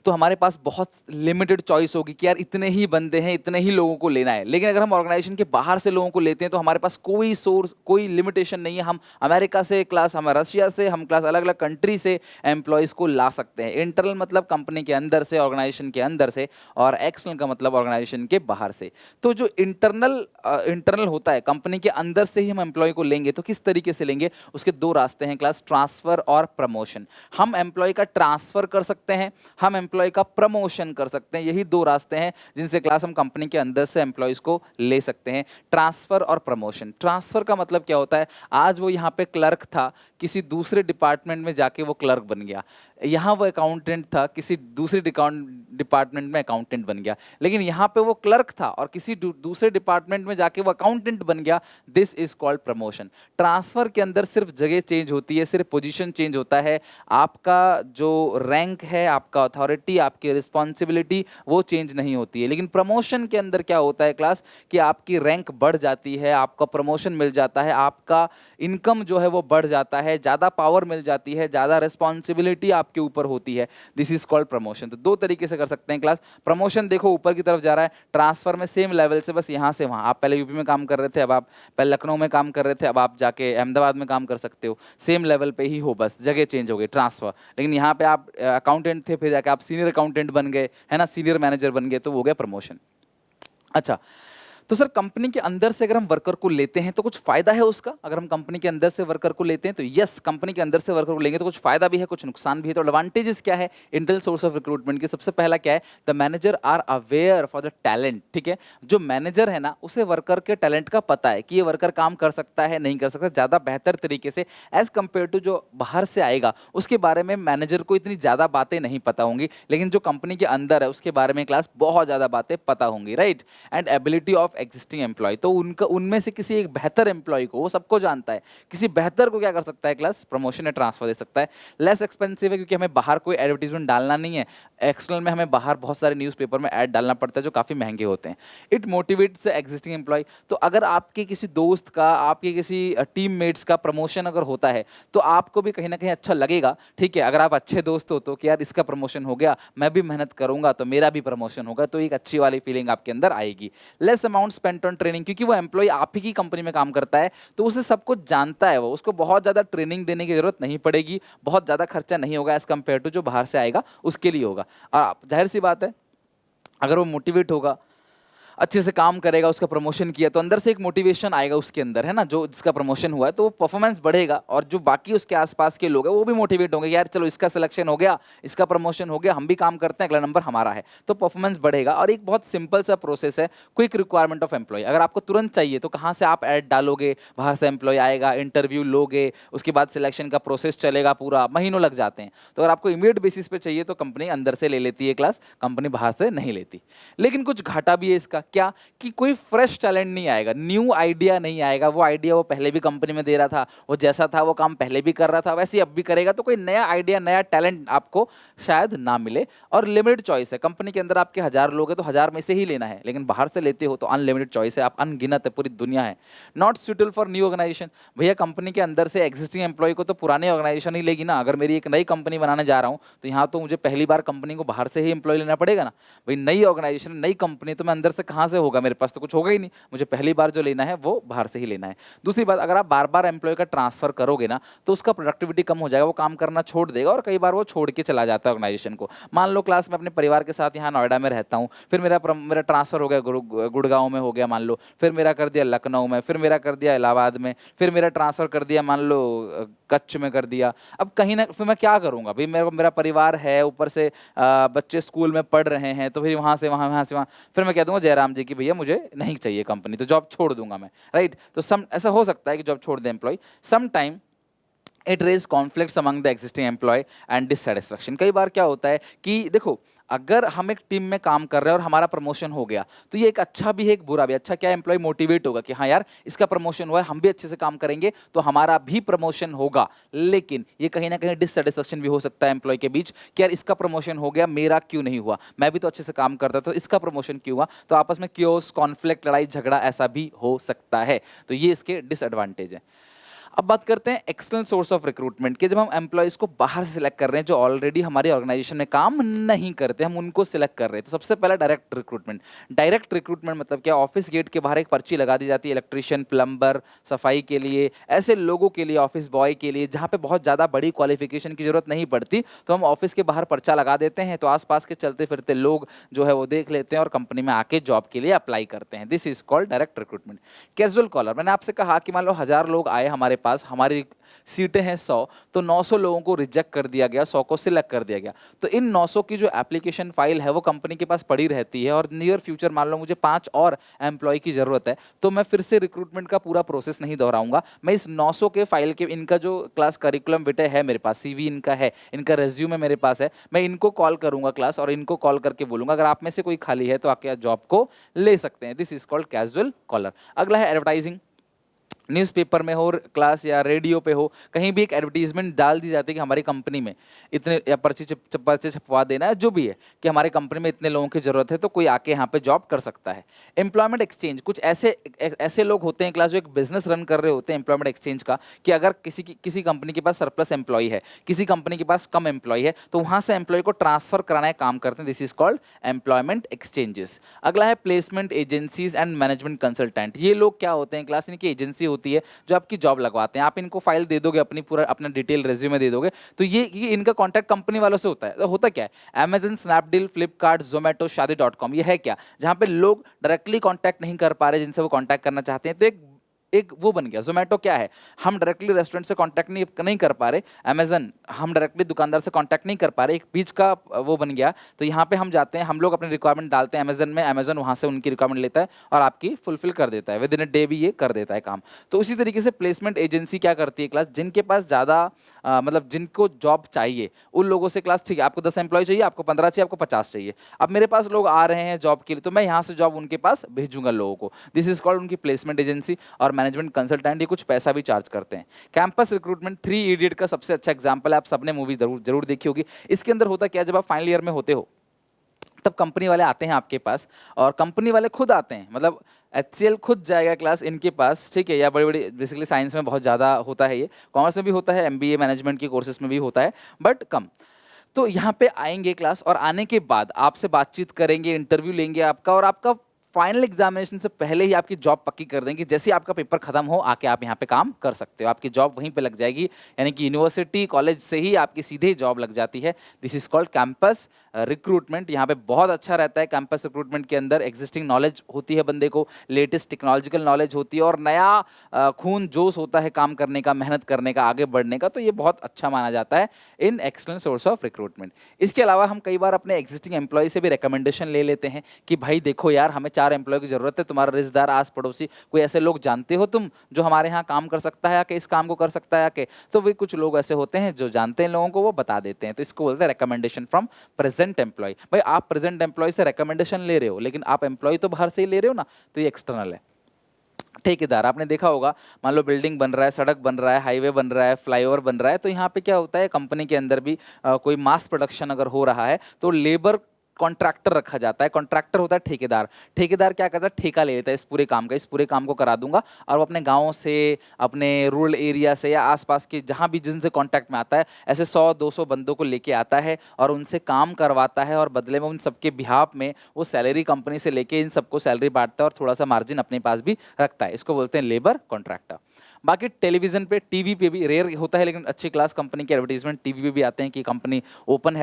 [SPEAKER 1] तो हमारे पास बहुत लिमिटेड चॉइस होगी कि यार इतने ही बंदे हैं, इतने ही लोगों को लेना है। लेकिन अगर हम ऑर्गेनाइजेशन के बाहर से लोगों को लेते हैं तो हमारे पास कोई सोर्स, कोई लिमिटेशन नहीं है। हम अमेरिका से क्लास, हम रशिया से, हम क्लास अलग अलग कंट्री से एम्प्लॉयज़ को ला सकते हैं। इंटरनल मतलब कंपनी के अंदर से, ऑर्गेनाइजेशन के अंदर से, और एक्सटर्नल का मतलब ऑर्गेनाइजेशन के बाहर से। तो जो इंटरनल होता है, कंपनी के अंदर से ही हम एम्प्लॉय को लेंगे, तो किस तरीके से लेंगे, उसके दो रास्ते हैं क्लास, ट्रांसफर और प्रमोशन। हम एम्प्लॉय का ट्रांसफर कर सकते हैं, हम एम्प्लॉय का प्रमोशन कर सकते हैं। यही दो रास्ते हैं जिनसे क्लास हम कंपनी के अंदर से एम्प्लॉयज को ले सकते हैं, ट्रांसफर और प्रमोशन। ट्रांसफर का मतलब क्या होता है, आज वो यहाँ पे क्लर्क था, किसी दूसरे डिपार्टमेंट में जाके वो क्लर्क बन गया। यहाँ वो अकाउंटेंट था, किसी दूसरे डिपार्टमेंट में अकाउंटेंट बन गया। लेकिन यहाँ पे वो क्लर्क था और किसी दूसरे डिपार्टमेंट में जाके वो अकाउंटेंट बन गया। This is called promotion. Transfer के अंदर सिर्फ जगह चेंज होती है, सिर्फ पोजीशन चेंज होता है, आपका जो रैंक है, आपका अथॉरिटी, आपकी रिस्पॉन्सिबिलिटी वो चेंज नहीं होती है। लेकिन प्रमोशन के अंदर क्या होता है क्लास, कि आपकी रैंक बढ़ जाती है, आपका प्रमोशन मिल जाता है, आपका इनकम जो है वो बढ़ जाता है, ज़्यादा पावर मिल जाती है, ज़्यादा रिस्पॉन्सिबिलिटी आपके ऊपर होती है। This is called promotion. तो दो तरीके से कर सकते हैं क्लास। प्रमोशन देखो ऊपर की तरफ जा रहा है, ट्रांसफर में सेम लेवल से, बस यहाँ से वहाँ। आप पहले यूपी में काम कर रहे थे, अब आप पहले लखनऊ में काम कर रहे थे, अब आप जाके अहमदाबाद में काम कर सकते हो। सेम लेवल पे ही हो, बस जगह चेंज हो गई, ट्रांसफर। लेकिन यहाँ पे आप अकाउंटेंट थे, फिर जाके आप सीनियर अकाउंटेंट बन गए, है ना, सीनियर मैनेजर बन गए, तो वो हो गया प्रमोशन। अच्छा, तो सर कंपनी के अंदर से अगर हम वर्कर को लेते हैं तो कुछ फायदा है उसका? अगर हम कंपनी के अंदर से वर्कर को लेते हैं तो यस, कंपनी के अंदर से वर्कर को लेंगे तो कुछ फायदा भी है, कुछ नुकसान भी है। तो एडवांटेजेस क्या है इंटरनल सोर्स ऑफ रिक्रूटमेंट के? सबसे पहला क्या है, the manager are aware for the talent. ठीक है, जो मैनेजर है ना, उसे वर्कर के टैलेंट का पता है कि ये वर्कर काम कर सकता है, नहीं कर सकता, ज़्यादा बेहतर तरीके से एज कम्पेयर टू जो बाहर से आएगा। उसके बारे में मैनेजर को इतनी ज़्यादा बातें नहीं पता होंगी, लेकिन जो कंपनी के अंदर है उसके बारे में क्लास बहुत ज़्यादा बातें पता होंगी, right. And ability of existing employ, तो उनका उनमें से किसी एक बेहतर एम्प्लॉय को, वो सबको जानता है, किसी बेहतर को क्या कर सकता है क्लास, प्रमोशन या ट्रांसफर दे सकता है। लेस एक्सपेंसिव है क्योंकि हमें बाहर कोई एडवर्टीजमेंट डालना नहीं है। एक्सटर्नल में हमें बाहर बहुत सारे न्यूज़पेपर में ऐड डालना पड़ता है जो काफ़ी महंगे होते हैं। इट मोटिवेट्स एग्जिस्टिंग एम्प्लॉय, तो अगर आपके किसी दोस्त का, आपके किसी टीम मेट्स का प्रमोशन अगर होता है तो आपको भी कहीं ना कहीं अच्छा लगेगा। ठीक है, अगर आप अच्छे दोस्त हो तो कि यार इसका प्रमोशन हो गया, मैं भी मेहनत करूंगा तो मेरा भी प्रमोशन होगा, तो एक अच्छी वाली फीलिंग आपके अंदर आएगी। Less amount spent on training, क्योंकि वो एम्प्लॉय आप ही की कंपनी में काम करता है तो उसे सब कुछ जानता है, वो उसको बहुत ज़्यादा ट्रेनिंग देने की जरूरत नहीं पड़ेगी, बहुत ज़्यादा खर्चा नहीं होगा एज कम्पेयर टू जो बाहर से आएगा उसके लिए होगा। और जाहिर सी बात है, अगर वो मोटिवेट होगा, अच्छे से काम करेगा, उसका प्रमोशन किया, तो अंदर से एक मोटिवेशन आएगा उसके अंदर, है ना, जो जिसका प्रमोशन हुआ है, तो वो परफॉर्मेंस बढ़ेगा और जो बाकी उसके आसपास के लोग हैं वो भी मोटिवेट होंगे, यार चलो इसका सिलेक्शन हो गया, इसका प्रमोशन हो गया, हम भी काम करते हैं, अगला नंबर हमारा है, तो परफॉर्मेंस बढ़ेगा। और एक बहुत सिंपल सा प्रोसेस है, क्विक रिक्वायरमेंट ऑफ एम्प्लॉय। अगर आपको तुरंत चाहिए तो कहाँ से आप ऐड डालोगे, बाहर से एम्प्लॉय आएगा, इंटरव्यू लोगे, उसके बाद सिलेक्शन का प्रोसेस चलेगा, पूरा महीनों लग जाते हैं। तो अगर आपको इमीडिएट बेसिस पे चाहिए तो कंपनी अंदर से ले लेती है क्लास, कंपनी बाहर से नहीं लेती। लेकिन कुछ घाटा भी है इसका, क्या कि कोई फ्रेश टैलेंट नहीं आएगा, न्यू आइडिया नहीं आएगा। वो आइडिया वो पहले भी कंपनी में दे रहा था, वो जैसा था वो काम पहले भी कर रहा था, वैसे ही अब भी करेगा, तो कोई नया आइडिया, नया टैलेंट आपको शायद ना मिले। और लिमिटेड चॉइस है, कंपनी के अंदर आपके 1000 लोग हैं तो 1000 में से ही लेना है, लेकिन बाहर से लेते हो तो अनलिमिटेड चॉइस है, आप अनगिनत है, पूरी दुनिया है। Not suitable for new organisation, भैया कंपनी के अंदर से एग्जिस्टिंग एम्प्लॉय को तो पुरानी ऑर्गेनाइजेशन ही लेगी ना। अगर मेरी एक नई कंपनी बनाने जा रहा हूँ तो यहाँ तो मुझे पहली बार कंपनी को बाहर से ही एम्प्लॉय लेना पड़ेगा ना। भाई नई ऑर्गेनाइजेशन, नई कंपनी, तो मैं अंदर से कहाँ से होगा, मेरे पास तो कुछ होगा ही नहीं, मुझे पहली बार जो लेना है वो बाहर से ही लेना है। दूसरी बात, अगर आप बार बार एम्प्लॉय का ट्रांसफर करोगे ना तो उसका प्रोडक्टिविटी कम हो जाएगा, वो काम करना छोड़ देगा और कई बार वो छोड़ के चला जाता है ऑर्गेनाइजेशन को। मान लो क्लास में अपने परिवार के साथ यहाँ नोएडा में रहता हूँ, फिर मेरा ट्रांसफर हो गया गुड़गांव में हो गया मान लो, फिर मेरा कर दिया लखनऊ में, फिर मेरा कर दिया इलाहाबाद में, फिर मेरा ट्रांसफर कर दिया मान लो कच्छ में कर दिया। अब कहीं ना फिर मैं क्या करूँगा भाई, मेरा परिवार है, ऊपर से बच्चे स्कूल में पढ़ रहे हैं, तो फिर वहाँ से वहाँ, वहाँ से वहाँ, फिर मैं कह दूंगा जयराम जी की भैया मुझे नहीं चाहिए कंपनी, तो जॉब छोड़ दूंगा मैं, राइट। तो ऐसा हो सकता है कि जॉब छोड़ दे employ. Some time it raise conflicts among the existing employ and dissatisfaction. कई बार क्या होता है कि देखो, अगर हम एक टीम में काम कर रहे हैं और हमारा प्रमोशन हो गया तो ये एक अच्छा भी है एक बुरा भी। अच्छा क्या, एम्प्लॉय मोटिवेट होगा कि हाँ यार इसका प्रमोशन हुआ है, हम भी अच्छे से काम करेंगे तो हमारा भी प्रमोशन होगा। लेकिन ये कहीं ना कहीं डिससेटिस्फैक्शन भी हो सकता है एम्प्लॉय के बीच कि यार इसका प्रमोशन हो गया, मेरा क्यों नहीं हुआ, मैं भी तो अच्छे से काम करता था, तो इसका प्रमोशन क्यों हुआ। तो आपस में क्योस, कॉन्फ्लिक्ट, लड़ाई झगड़ा ऐसा भी हो सकता है। तो ये इसके डिसएडवांटेज है। अब बात करते हैं एक्सटर्नल सोर्स ऑफ रिक्रूटमेंट के, जब हम एम्प्लॉयज को बाहर से सिलेक्ट कर रहे हैं जो ऑलरेडी हमारी ऑर्गेनाइजेशन में काम नहीं करते, हम उनको सिलेक्ट कर रहे हैं। तो सबसे पहला डायरेक्ट रिक्रूटमेंट। डायरेक्ट रिक्रूटमेंट मतलब क्या, ऑफिस गेट के बाहर एक पर्ची लगा दी जाती है इलेक्ट्रिशियन, प्लम्बर, सफाई के लिए, ऐसे लोगों के लिए, ऑफिस बॉय के लिए जहाँ पे बहुत ज़्यादा बड़ी क्वालिफिकेशन की जरूरत नहीं पड़ती, तो हम ऑफिस के बाहर पर्चा लगा देते हैं, तो आसपास के चलते फिरते लोग जो है वो देख लेते हैं और कंपनी में आके जॉब के लिए अप्लाई करते हैं। This is called direct recruitment. Casual caller, मैंने आपसे कहा कि मान लो 1000 लोग आए हमारे पास, हमारी सीटें हैं 100, तो 900 लोगों को रिजेक्ट कर दिया गया, 100 को सिलेक्ट कर दिया गया। तो इन 900 की जो एप्लीकेशन फाइल है वो कंपनी के पास पड़ी रहती है, और नियर फ्यूचर मान लो मुझे 5 और एम्प्लॉय की जरूरत है, तो मैं फिर से रिक्रूटमेंट का पूरा प्रोसेस नहीं दोहराऊंगा। मैं इस 900 के फाइल के, इनका जो क्लास करिकुलम विटे है मेरे पास, सीवी इनका है, इनका रेज्यूमे मेरे पास है, मैं इनको कॉल करूंगा क्लास, और इनको कॉल करके बोलूंगा अगर आप में से कोई खाली है तो आके जॉब को ले सकते हैं। This is called casual caller. अगला है एडवर्टाइजिंग। न्यूज़पेपर में हो क्लास या रेडियो पे हो, कहीं भी एक एडवर्टीजमेंट डाल दी जाती है कि हमारी कंपनी में इतने, या पर्चे छपवा देना है, जो भी है कि हमारी कंपनी में इतने लोगों की जरूरत है, तो कोई आके यहाँ पे जॉब कर सकता है। एम्प्लॉयमेंट एक्सचेंज, कुछ ऐसे लोग होते हैं क्लास जो एक बिजनेस रन कर रहे होते हैं एम्प्लॉयमेंट एक्सचेंज का, कि अगर किसी कंपनी के पास सरप्लस एम्प्लॉय है, किसी कंपनी के पास कम एम्प्लॉय है, तो वहां से एम्प्लॉय को ट्रांसफर कराना काम करते हैं। This is called employment exchanges. अगला है placement agencies and management consultant. ये लोग क्या होते हैं क्लास, इनकी एजेंसी होती है जो आपकी जॉब लगवाते हैं। आप इनको फाइल दे दोगे, अपना डिटेल रेज्यूमे दे दोगे, तो ये इनका कॉन्टैक्ट कंपनी वालों से होता है। तो होता क्या है, अमेजन, स्नैपडील, फ्लिपकार्ट, जोमेटो, शादी.com, ये है क्या, जहां पे लोग डायरेक्टली कॉन्टैक्ट नहीं कर पा रहे जिनसे वो कॉन्टैक्ट करना चाहते हैं, तो एक वो बन गया। जोमेटो क्या है, हम डायरेक्टली रेस्टोरेंट से कांटेक्ट नहीं कर पा रहे। अमेजन, हम डायरेक्टली दुकानदार से कांटेक्ट नहीं कर पा रहे, एक बीच का वो बन गया। तो यहाँ पे हम जाते हैं, हम लोग अपनी रिक्वायरमेंट डालते हैं अमेजन में, अमेजन वहाँ से उनकी रिक्वायरमेंट लेता है और आपकी फुलफिल कर देता है, विद इन अ डे भी ये कर देता है काम। तो उसी तरीके से प्लेसमेंट एजेंसी क्या करती है क्लास, जिनके पास ज़्यादा मतलब जिनको जॉब चाहिए उन लोगों से क्लास, ठीक है आपको 10 एम्प्लॉय चाहिए, आपको 15 चाहिए, आपको 50 चाहिए, अब मेरे पास लोग आ रहे हैं जॉब के लिए, तो मैं यहाँ से जॉब उनके पास भेजूंगा लोगों को। दिस इज कॉल्ड उनकी प्लेसमेंट एजेंसी। और मैनेजमेंट कंसल्टेंट, ये कुछ पैसा भी चार्ज करते हैं। कैंपस रिक्रूटमेंट, 3 इडियट का सबसे अच्छा एग्जाम्पल है, आप सबने मूवी जरूर देखी होगी। इसके अंदर होता क्या, जब आप फाइनल ईयर में होते हो तब कंपनी वाले आते हैं आपके पास, और कंपनी वाले खुद आते हैं, मतलब HCL खुद जाएगा क्लास इनके पास, ठीक है, या बड़ी बड़ी, बेसिकली साइंस में बहुत ज़्यादा होता है, ये कॉमर्स में भी होता है, MBA मैनेजमेंट के कोर्सेज में भी होता है, बट कम। तो यहाँ पे आएंगे क्लास, और आने के बाद आपसे बातचीत करेंगे, इंटरव्यू लेंगे आपका, और आपका फाइनल एग्जामिनेशन से पहले ही आपकी जॉब पक्की कर देंगे। जैसे ही आपका पेपर खत्म हो, आके आप यहाँ पे काम कर सकते हो, आपकी जॉब वहीं पे लग जाएगी, यानी कि यूनिवर्सिटी कॉलेज से ही आपकी सीधे जॉब लग जाती है। This is called campus recruitment. यहाँ पे बहुत अच्छा रहता है कैंपस रिक्रूटमेंट के अंदर, एग्जिस्टिंग नॉलेज होती है बंदे को, लेटेस्ट टेक्नोलॉजिकल नॉलेज होती है, और नया खून जोश होता है काम करने का, मेहनत करने का, आगे बढ़ने का। तो ये बहुत अच्छा माना जाता है इन एक्सटर्नल सोर्स ऑफ रिक्रूटमेंट। इसके अलावा हम कई बार अपने एग्जिस्टिंग एम्प्लॉय से भी रिकमेंडेशन ले लेते हैं कि भाई देखो यार, हमें 4 एम्प्लॉय की जरूरत है, तुम्हारा रिश्तेदार, आस पड़ोसी, कोई ऐसे लोग जानते हो तुम जो हमारे यहाँ काम कर सकता है, आके इस काम को कर सकता है आके। तो वे कुछ लोग ऐसे होते हैं जो जानते हैं लोगों को, वो बता देते हैं। तो इसको बोलते हैं रिकमेंडेशन फ्रॉम प्रेजेंट एम्प्लॉय। भाई आप प्रेजेंट एम्प्लॉय से रिकमेंडेशन ले रहे हो, लेकिन आप एम्प्लॉय तो बाहर से ही ले रहे हो ना, तो ये एक्सटर्नल है। ठेकेदार, आपने देखा होगा, मान लो बिल्डिंग बन रहा है, सड़क बन रहा है, हाईवे बन रहा है, फ्लाईओवर बन रहा है, तो यहाँ पे क्या होता है, कंपनी के अंदर भी कोई मास प्रोडक्शन अगर हो रहा है, तो लेबर कॉन्ट्रैक्टर रखा जाता है। कॉन्ट्रैक्टर होता है ठेकेदार। ठेकेदार क्या करता है, ठेका ले लेता है इस पूरे काम का, इस पूरे काम को करा दूंगा, और वो अपने गाँव से, अपने रूरल एरिया से, या आसपास के जहाँ भी जिनसे कॉन्टैक्ट में आता है, ऐसे 100-200 बंदों को लेके आता है और उनसे काम करवाता है, और बदले में उन सबके बिहाफ में वो सैलरी कंपनी से लेके इन सबको सैलरी बांटता है, और थोड़ा सा मार्जिन अपने पास भी रखता है। इसको बोलते हैं लेबर कॉन्ट्रैक्टर। बाकी टेलीविजन पे, टीवी पे भी रेयर होता है, लेकिन अच्छी क्लास कंपनी के एडवर्टीजमेंट टीवी पे भी आते हैं कि कंपनी ओपन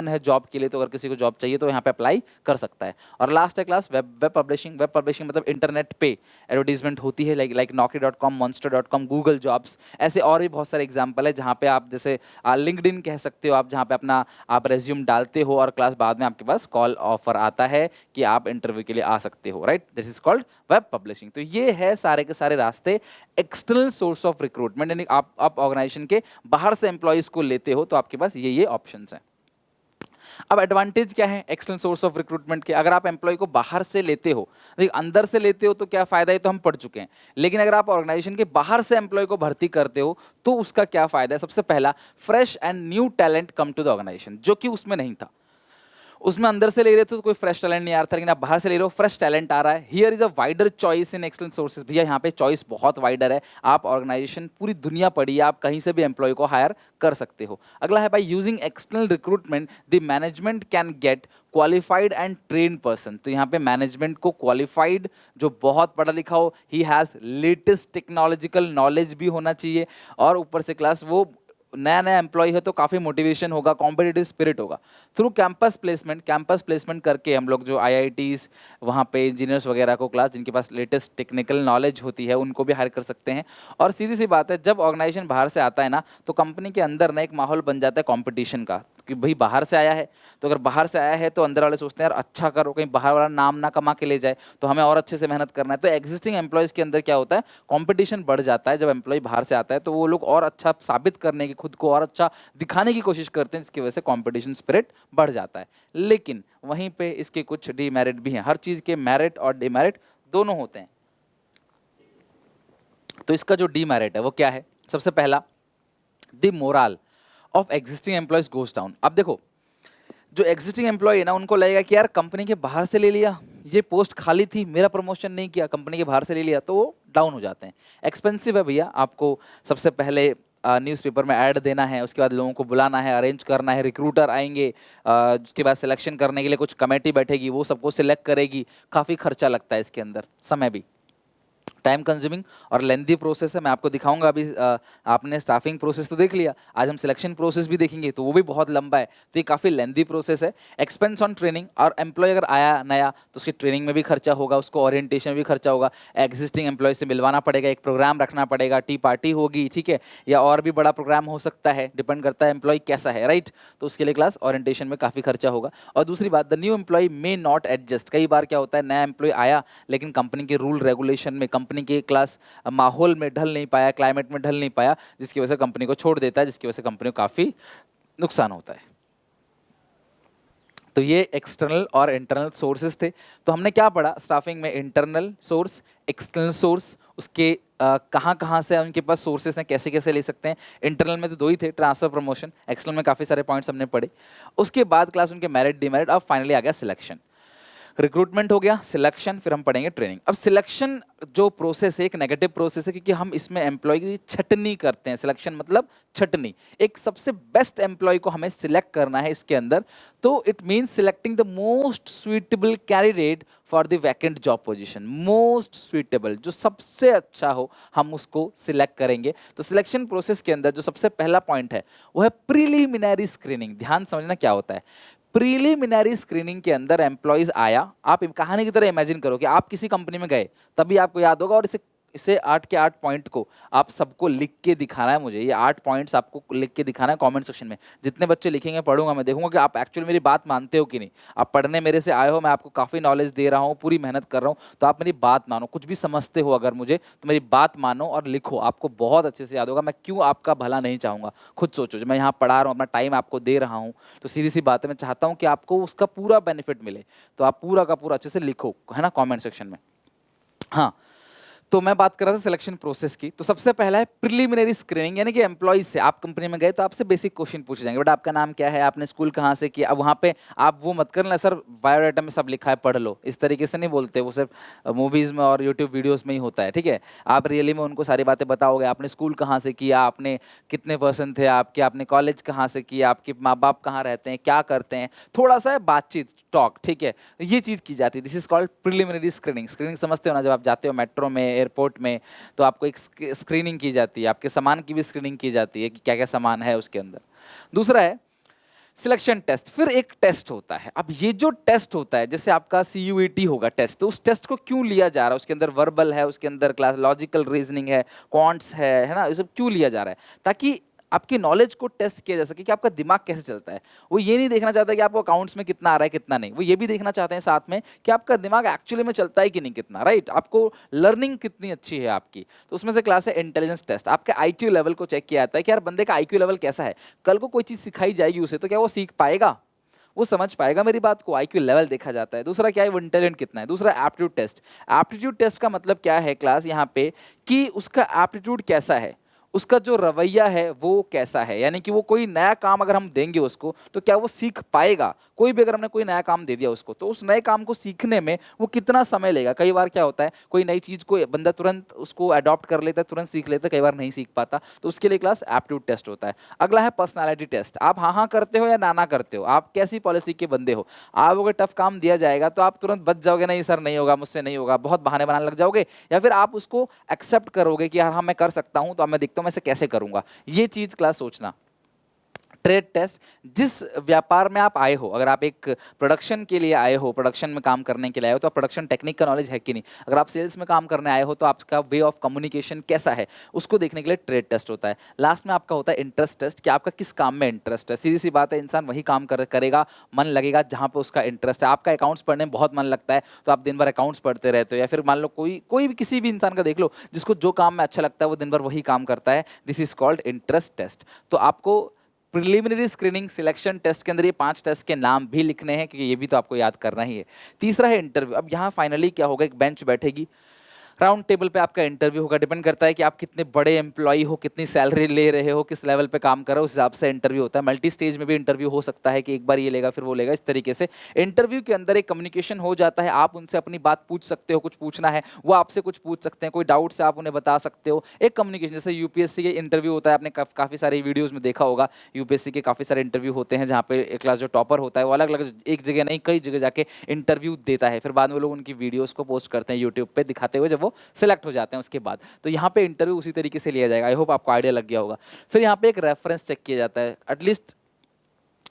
[SPEAKER 1] है जॉब के लिए, तो अगर किसी को जॉब चाहिए तो यहाँ पे अप्लाई कर सकता है। और लास्ट है class web publishing. Web publishing मतलब इंटरनेट पे एडवर्टीजमेंट होती है, like Naukri.com, Monster.com, Google jobs, ऐसे और भी बहुत सारे एग्जाम्पल है जहाँ पे आप, जैसे लिंक्डइन कह सकते हो आप, जहाँ पे अपना आप रेज्यूम डालते हो, और क्लास बाद में आपके पास कॉल ऑफर आता है कि आप इंटरव्यू के लिए आ सकते हो, right. This is called web publishing. तो ये है सारे के सारे रास्ते एक्सटर्नल सोर्स ऑफ रिक्रूटमेंट, यानी आप ऑर्गेनाइजेशन के बाहर से एम्प्लॉइज को लेते हो, तो आपके पास ये ऑप्शंस हैं। अब एडवांटेज क्या है एक्सटर्नल सोर्स ऑफ रिक्रूटमेंट के, अगर आप एम्प्लॉय को बाहर से लेते हो, अंदर से लेते हो तो क्या फायदा है, तो हम पढ़ चुके हैं। लेकिन अगर आप ऑर्गेनाइजेशन के बाहर से एम्प्लॉय को भर्ती करते हो तो उसका क्या फायदा है। सबसे पहला, fresh and new talent come to the organisation, जो कि उसमें नहीं था। उसमें अंदर से ले रहे थे तो कोई फ्रेश टैलेंट नहीं आ रहा था, लेकिन आप बाहर से ले रहे हो, फ्रेश टैलेंट आ रहा है। Here is a wider choice in external sources. भैया यहाँ पे चॉइस बहुत वाइडर है, आप ऑर्गेनाइजेशन पूरी दुनिया पड़ी है, आप कहीं से भी एम्प्लॉय को हायर कर सकते हो। अगला है by using external recruitment the management can get qualified and train person. तो यहाँ पे मैनेजमेंट को क्वालिफाइड, जो बहुत पढ़ा लिखा हो, he has latest technological knowledge भी होना चाहिए, और ऊपर से क्लास वो नया नया एम्प्लॉय है तो काफ़ी मोटिवेशन होगा, कॉम्पिटिटिव स्पिरिट होगा। थ्रू कैंपस प्लेसमेंट करके हम लोग जो आईआईटीज वहाँ पे इंजीनियर्स वगैरह को क्लास, जिनके पास लेटेस्ट टेक्निकल नॉलेज होती है, उनको भी हायर कर सकते हैं। और सीधी सी बात है, जब ऑर्गेनाइजेशन बाहर से आता है ना, तो कंपनी के अंदर ना एक माहौल बन जाता है कॉम्पिटिशन का, कि भाई बाहर से आया है, तो अगर बाहर से आया है तो अंदर वाले सोचते हैं यार अच्छा करो, कहीं बाहर वाला नाम ना कमा के ले जाए, तो हमें और अच्छे से मेहनत करना है। तो एग्जिस्टिंग एम्प्लॉयज़ के अंदर क्या होता है, कंपटीशन बढ़ जाता है। जब एम्प्लॉय बाहर से आता है तो वो लोग और अच्छा साबित करने की, खुद को और अच्छा दिखाने की कोशिश करते हैं, जिसकी वजह से कंपटीशन स्पिरिट बढ़ जाता है। लेकिन वहीं पे इसके कुछ डीमेरिट भी हैं। हर चीज़ के मेरिट और डीमेरिट दोनों होते हैं। तो इसका जो डीमेरिट है वो क्या है? सबसे पहला, the moral of existing employees goes down. अब देखो, जो एग्जिस्टिंग एम्प्लॉय है ना, उनको लगेगा कि यार कंपनी के बाहर से ले लिया, ये पोस्ट खाली थी, मेरा प्रमोशन नहीं किया, कंपनी के बाहर से ले लिया, तो वो डाउन हो जाते हैं। एक्सपेंसिव है भैया, आपको सबसे पहले न्यूज़पेपर में ऐड देना है, उसके बाद लोगों को बुलाना है, अरेंज करना है, रिक्रूटर आएंगे, उसके बाद सिलेक्शन करने के लिए कुछ कमेटी बैठेगी, वो सबको सिलेक्ट करेगी, काफ़ी खर्चा लगता है इसके अंदर, समय भी, टाइम कंज्यूमिंग और लेंदी प्रोसेस है। मैं आपको दिखाऊंगा अभी। आपने स्टाफिंग प्रोसेस तो देख लिया, आज हम सिलेक्शन प्रोसेस भी देखेंगे, तो वो भी बहुत लंबा है, तो ये काफ़ी लेंदी प्रोसेस है। एक्सपेंस ऑन ट्रेनिंग, और एम्प्लॉय अगर आया नया तो उसकी ट्रेनिंग में भी खर्चा होगा, उसको ओरिएंटेशन में भी खर्चा होगा, एग्जिस्टिंग एम्प्लॉय से मिलवाना पड़ेगा, एक प्रोग्राम रखना पड़ेगा, टी पार्टी होगी, ठीक है, या और भी बड़ा प्रोग्राम हो सकता है, डिपेंड करता है एम्प्लॉय कैसा है, राइट। तो उसके लिए क्लास ओरिएंटेशन में काफ़ी खर्चा होगा। और दूसरी बात, the new employ may not adjust. कई बार क्या होता है, नया एम्प्लॉय आया लेकिन कंपनी के रूल रेगुलेशन में, कंपनी के क्लास माहौल में ढल नहीं पाया, क्लाइमेट में ढल नहीं पाया, जिसकी वजह से कंपनी को छोड़ देता है, जिसकी वजह से कंपनी को काफ़ी नुकसान होता है। तो ये एक्सटर्नल और इंटरनल सोर्सेज थे। तो हमने क्या पढ़ा स्टाफिंग में? इंटरनल सोर्स, एक्सटर्नल सोर्स, उसके कहाँ कहाँ से उनके पास सोर्सेज हैं, कैसे कैसे ले सकते हैं। इंटरनल में तो दो ही थे, ट्रांसफर, प्रमोशन। एक्सटर्नल में काफ़ी सारे पॉइंट्स हमने पढ़े। उसके बाद क्लास उनके मेरिट, डिमेरिट, अब फाइनली आ गया सिलेक्शन। रिक्रूटमेंट हो गया, सिलेक्शन, फिर हम पढ़ेंगे ट्रेनिंग। अब सिलेक्शन जो प्रोसेस है, एक नेगेटिव प्रोसेस है, क्योंकि हम इसमें एम्प्लॉय की छटनी करते हैं। सिलेक्शन मतलब छटनी, एक सबसे बेस्ट एम्प्लॉय को हमें सिलेक्ट करना है इसके अंदर। तो it means selecting the most suitable candidate for the vacant job position. Most suitable, जो सबसे अच्छा हो, हम उसको सिलेक्ट करेंगे। तो सिलेक्शन प्रोसेस के अंदर जो सबसे पहला पॉइंट है वो है प्रीलिमिनरी स्क्रीनिंग। ध्यान समझना क्या होता है। प्रीलिमिनरी स्क्रीनिंग के अंदर एम्प्लॉयज आया, आप कहानी की तरह इमेजिन करो कि आप किसी कंपनी में गए, तभी आपको याद होगा, और इसे 8 के 8 पॉइंट को आप सबको लिख के दिखाना है। मुझे ये 8 पॉइंट्स आपको लिख के दिखाना है कमेंट सेक्शन में। जितने बच्चे लिखेंगे पढ़ूंगा, मैं देखूंगा कि आप एक्चुअली मेरी बात मानते हो कि नहीं। आप पढ़ने मेरे से आए हो, मैं आपको काफ़ी नॉलेज दे रहा हूँ, पूरी मेहनत कर रहा हूँ, तो आप मेरी बात मानो। कुछ भी समझते हो अगर मुझे, तो मेरी बात मानो और लिखो, आपको बहुत अच्छे से याद होगा। मैं क्यों आपका भला नहीं चाहूँगा, खुद सोचो। जब मैं यहाँ पढ़ा रहा हूँ, अपना टाइम आपको दे रहा हूँ, तो सीधी सी बात है, मैं चाहता हूँ कि आपको उसका पूरा बेनिफिट मिले। तो आप पूरा का पूरा अच्छे से लिखो, है ना, कॉमेंट सेक्शन में। हाँ, तो मैं बात कर रहा था सिलेक्शन प्रोसेस की। तो सबसे पहला है प्रिलिमिनरी स्क्रीनिंग, यानी कि एम्प्लॉइज से, आप कंपनी में गए तो आपसे बेसिक क्वेश्चन पूछे जाएंगे। बेटा आपका नाम क्या है, आपने स्कूल कहाँ से किया। अब वहाँ पे आप वो मत करना सर बायोडाटा में सब लिखा है पढ़ लो, इस तरीके से नहीं बोलते, वो सिर्फ मूवीज़ में और यूट्यूब वीडियोज़ में ही होता है, ठीक है। आप रियली में उनको सारी बातें बताओगे, आपने स्कूल कहाँ से किया, आपने कितने पर्सन थे आपके, आपने कॉलेज कहाँ से किया, आपके माँ बाप कहाँ रहते हैं, क्या करते हैं, थोड़ा सा बातचीत, टॉक, ठीक है, ये चीज़ की जाती है। This is called preliminary screening. Screening समझते हो ना, जब आप जाते हो मेट्रो में, एयरपोर्ट में, तो आपको एक स्क्रीनिंग की जाती है, आपके सामान की भी स्क्रीनिंग की जाती है कि क्या क्या सामान है उसके अंदर। दूसरा है सिलेक्शन टेस्ट, फिर एक टेस्ट होता है। अब ये जो टेस्ट होता है, जैसे आपका CUET होगा टेस्ट, तो उस टेस्ट को क्यों लिया जा रहा है, उसके अंदर वर्बल है, उसके अंदर क्लास लॉजिकल रीजनिंग है, क्वांट्स है ना, ये सब क्यों लिया जा रहा है? ताकि आपकी नॉलेज को टेस्ट किया जा सके कि आपका दिमाग कैसे चलता है। वो ये नहीं देखना चाहता कि आपको अकाउंट्स में कितना आ रहा है कितना नहीं, वो ये भी देखना चाहते हैं साथ में कि आपका दिमाग एक्चुअली में चलता है कि नहीं, कितना, राइट, आपको लर्निंग कितनी अच्छी है आपकी। तो उसमें से क्लास है इंटेलिजेंस टेस्ट। आपके IQ लेवल को चेक किया जाता है कि यार बंदे का IQ लेवल कैसा है। कल को कोई चीज़ सिखाई जाएगी उसे, तो क्या वो सीख पाएगा, वो समझ पाएगा मेरी बात को। IQ लेवल देखा जाता है। दूसरा क्या है, वो इंटेलिजेंट कितना है। दूसरा एप्टीट्यूड टेस्ट। एप्टीट्यूड टेस्ट का मतलब क्या है क्लास यहाँ पे, कि उसका एप्टीट्यूड कैसा है, उसका जो रवैया है वो कैसा है, यानी कि वो कोई नया काम अगर हम देंगे उसको तो क्या वो सीख पाएगा। कोई भी अगर हमने कोई नया काम दे दिया उसको तो उस नए काम को सीखने में वो कितना समय लेगा। कई बार क्या होता है कोई नई चीज को बंदा तुरंत उसको अडॉप्ट कर लेता है, तुरंत सीख लेता है, कई बार नहीं सीख पाता, तो उसके लिए क्लास एप्टीट्यूड टेस्ट होता है। अगला है पर्सनालिटी टेस्ट। आप हाँ हाँ करते हो या ना ना करते हो, आप कैसी पॉलिसी के बंदे हो। आप अगर टफ काम दिया जाएगा तो आप तुरंत बच जाओगे, नहीं सर नहीं होगा, मुझसे नहीं होगा, बहुत बहाने बनाने लग जाओगे, या फिर आप उसको एक्सेप्ट करोगे कि यार हाँ मैं कर सकता हूं, तो अब मैं देखता हूं मैं इसे कैसे करूंगा। ये चीज क्लास सोचना। ट्रेड टेस्ट, जिस व्यापार में आप आए हो, अगर आप एक प्रोडक्शन के लिए आए हो, प्रोडक्शन में काम करने के लिए आए हो, तो आप प्रोडक्शन टेक्निक का नॉलेज है कि नहीं। अगर आप सेल्स में काम करने आए हो तो आपका वे ऑफ कम्युनिकेशन कैसा है, उसको देखने के लिए ट्रेड टेस्ट होता है। लास्ट में आपका होता है इंटरेस्ट टेस्ट, कि आपका किस काम में इंटरेस्ट है। सीधी सी बात है, इंसान वही काम करेगा, मन लगेगा जहां पे उसका इंटरेस्ट है। आपका अकाउंट्स पढ़ने में बहुत मन लगता है तो आप दिन भर अकाउंट्स पढ़ते रहते हो, या फिर मान लो कोई कोई भी किसी भी इंसान का देख लो जिसको जो काम में अच्छा लगता है वो दिन भर वही काम करता है। This is called interest test. तो आपको प्रिलिमिनरी स्क्रीनिंग सिलेक्शन टेस्ट के अंदर ये 5 टेस्ट के नाम भी लिखने हैं, क्योंकि ये भी तो आपको याद करना ही है। तीसरा है इंटरव्यू। अब यहाँ फाइनली क्या होगा, एक बेंच बैठेगी, राउंड टेबल पे आपका इंटरव्यू होगा। डिपेंड करता है कि आप कितने बड़े एम्प्लॉय हो, कितनी सैलरी ले रहे हो, किस लेवल पे काम कर रहे हो, उस हिसाब से इंटरव्यू होता है। मल्टी स्टेज में भी इंटरव्यू हो सकता है कि एक बार ये लेगा फिर वो लेगा, इस तरीके से इंटरव्यू के अंदर एक कम्युनिकेशन हो जाता है। आप उनसे अपनी बात पूछ सकते हो, कुछ पूछना है वो आपसे कुछ पूछ सकते हैं, कोई डाउट से आप उन्हें बता सकते हो। एक कम्युनिकेशन, जैसे यूपीएससी के इंटरव्यू होता है, आपने काफ़ी सारे वीडियोज़ में देखा होगा, यूपीएससी के काफ़ी सारे इंटरव्यू होते हैं जहाँ पे क्लास जो टॉपर होता है वो अलग अलग एक जगह नहीं कई जगह जाके इंटरव्यू देता है, फिर बाद में लोग उनकी वीडियोज़ को पोस्ट करते हैं यूट्यूब पे दिखाते हुए जब वो सिलेक्ट हो जाते हैं उसके बाद। तो यहाँ पे इंटरव्यू उसी तरीके से लिया जाएगा। आई होप आपको आइडिया लग गया होगा। फिर यहाँ पे एक रेफरेंस चेक किया जाता है, एटलीस्ट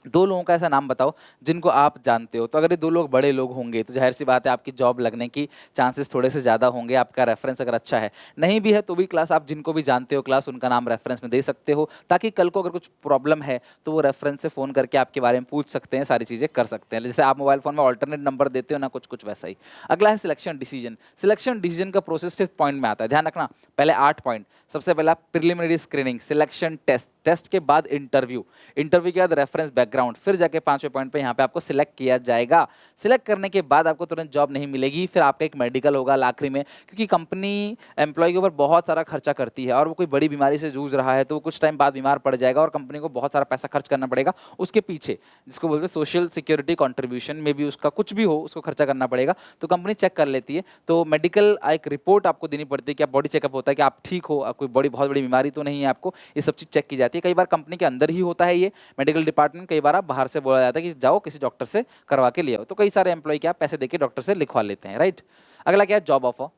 [SPEAKER 1] 2 लोगों का ऐसा नाम बताओ जिनको आप जानते हो। तो अगर ये 2 लोग बड़े लोग होंगे तो जाहिर सी बात है आपकी जॉब लगने की चांसेस थोड़े से ज़्यादा होंगे, आपका रेफरेंस अगर अच्छा है। नहीं भी है तो भी क्लास आप जिनको भी जानते हो क्लास उनका नाम रेफरेंस में दे सकते हो, ताकि कल को अगर कुछ प्रॉब्लम है तो वो रेफरेंस से फ़ोन करके आपके बारे में पूछ सकते हैं, सारी चीज़ें कर सकते हैं। जैसे आप मोबाइल फ़ोन में ऑल्टरनेट नंबर देते हो ना, कुछ कुछ वैसा ही। अगला है सिलेक्शन डिसीजन। सिलेक्शन डिसीजन का प्रोसेस 5th पॉइंट में आता है, ध्यान रखना। पहले 8 पॉइंट। सबसे पहला preliminary screening, selection test, test के बाद इंटरव्यू, इंटरव्यू के बाद रेफरेंस बैकग्राउंड, फिर जाके 5वें पॉइंट पे यहाँ पे आपको सिलेक्ट किया जाएगा। सिलेक्ट करने के बाद आपको तुरंत जॉब नहीं मिलेगी, फिर आपका एक मेडिकल होगा आखिरी में, क्योंकि कंपनी एम्प्लॉय के ऊपर बहुत सारा खर्चा करती है और वो कोई बड़ी बीमारी से जूझ रहा है तो वो कुछ टाइम बाद बीमार पड़ जाएगा और कंपनी को बहुत सारा पैसा खर्च करना पड़ेगा उसके पीछे, जिसको बोलते हैं सोशल सिक्योरिटी कॉन्ट्रीब्यूशन में भी उसका कुछ भी हो उसको खर्चा करना पड़ेगा, तो कंपनी चेक कर लेती है। तो मेडिकल एक रिपोर्ट आपको देनी पड़ती है कि आप बॉडी चेकअप होता है कि आप ठीक हो, कोई बड़ी बहुत बड़ी बीमारी तो नहीं है आपको, ये सब चीज़ चेक की जाती है। कई बार कंपनी के अंदर ही होता है ये मेडिकल डिपार्टमेंट, कई बार आप बाहर से बोला जाता है कि जाओ किसी डॉक्टर से करवा के ले आओ, तो कई सारे एम्प्लॉय क्या पैसे देके डॉक्टर से लिखवा लेते हैं, राइट। अगला क्या है, जॉब ऑफर।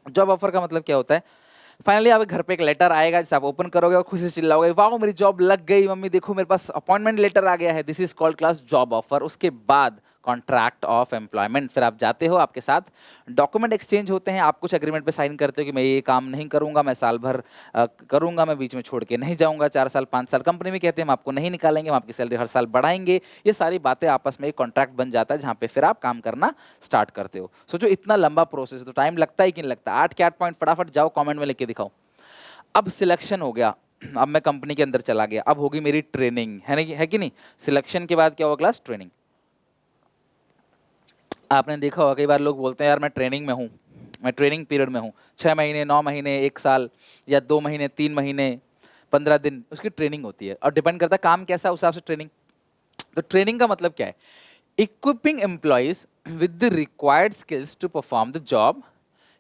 [SPEAKER 1] जॉब ऑफर का मतलब क्या होता है, फाइनली आप घर पे एक लेटर आएगा जिसे आप ओपन करोगे और खुशी से चिल्लाओगे, वाह मेरी जॉब लग गई मम्मी, देखो मेरे पास अपॉइंटमेंट लेटर आ गया है। This is called class job offer. उसके बाद कॉन्ट्रैक्ट ऑफ एम्प्लॉयमेंट, फिर आप जाते हो, आपके साथ डॉक्यूमेंट एक्सचेंज होते हैं, आप कुछ एग्रीमेंट पे साइन करते हो कि मैं ये काम नहीं करूंगा, मैं साल भर करूंगा, मैं बीच में छोड़ के नहीं जाऊंगा, 4 साल 5 साल कंपनी में कहते हैं हम आपको नहीं निकालेंगे, हम आपकी सैलरी हर साल बढ़ाएंगे। ये सारी बातें आपस में एक कॉन्ट्रैक्ट बन जाता है जहाँ पे फिर आप काम करना स्टार्ट करते हो। सोचो इतना लंबा प्रोसेस है तो टाइम लगता है कि नहीं लगता। 8 के 8 पॉइंट फटाफट जाओ कॉमेंट में लिख के दिखाओ। अब सिलेक्शन हो गया, अब मैं कंपनी के अंदर चला गया, अब होगी मेरी ट्रेनिंग, है नहीं, है कि नहीं। सिलेक्शन के बाद क्या होगा क्लास, ट्रेनिंग। आपने देखा होगा कई बार लोग बोलते हैं यार मैं ट्रेनिंग में हूँ, मैं ट्रेनिंग पीरियड में हूँ, 6 महीने 9 महीने 1 साल या 2 महीने 3 महीने 15 दिन उसकी ट्रेनिंग होती है, और डिपेंड करता है काम कैसा उस हिसाब से ट्रेनिंग। तो ट्रेनिंग का मतलब क्या है, equipping employees with the required skills to perform the job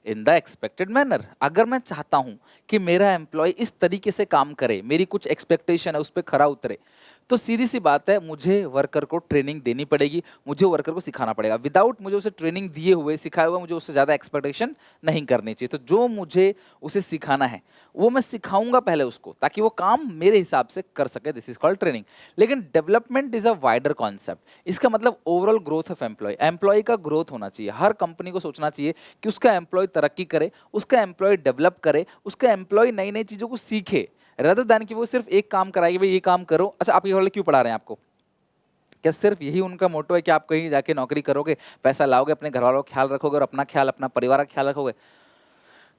[SPEAKER 1] in the expected manner. अगर मैं चाहता हूं कि मेरा एम्प्लॉय इस तरीके से काम करे, मेरी कुछ एक्सपेक्टेशन है उस पर खरा उतरे, तो सीधी सी बात है मुझे वर्कर को ट्रेनिंग देनी पड़ेगी, मुझे वर्कर को सिखाना पड़ेगा। विदाउट मुझे उसे ट्रेनिंग दिए हुए सिखाए हुए मुझे उससे ज़्यादा एक्सपेक्टेशन नहीं करनी चाहिए। तो जो मुझे उसे सिखाना है वो मैं सिखाऊंगा पहले उसको, ताकि वो काम मेरे हिसाब से कर सके। This is called training. लेकिन development is a wider concept. इसका मतलब overall growth of employ, employ का ग्रोथ होना चाहिए। हर कंपनी को सोचना चाहिए कि उसका एम्प्लॉय तरक्की करे, उसका एम्प्लॉय डेवलप करे, उसका एम्प्लॉय नई नई चीज़ों को सीखे, रदर देन कि वो सिर्फ एक काम कराएगी, भाई ये काम करो। अच्छा आप ये वाले क्यों पढ़ा रहे हैं आपको, क्या सिर्फ यही उनका मोटो है कि आप कहीं जाके नौकरी करोगे, पैसा लाओगे, अपने घर वालों का ख्याल रखोगे और अपना ख्याल, अपना परिवार का ख्याल रखोगे?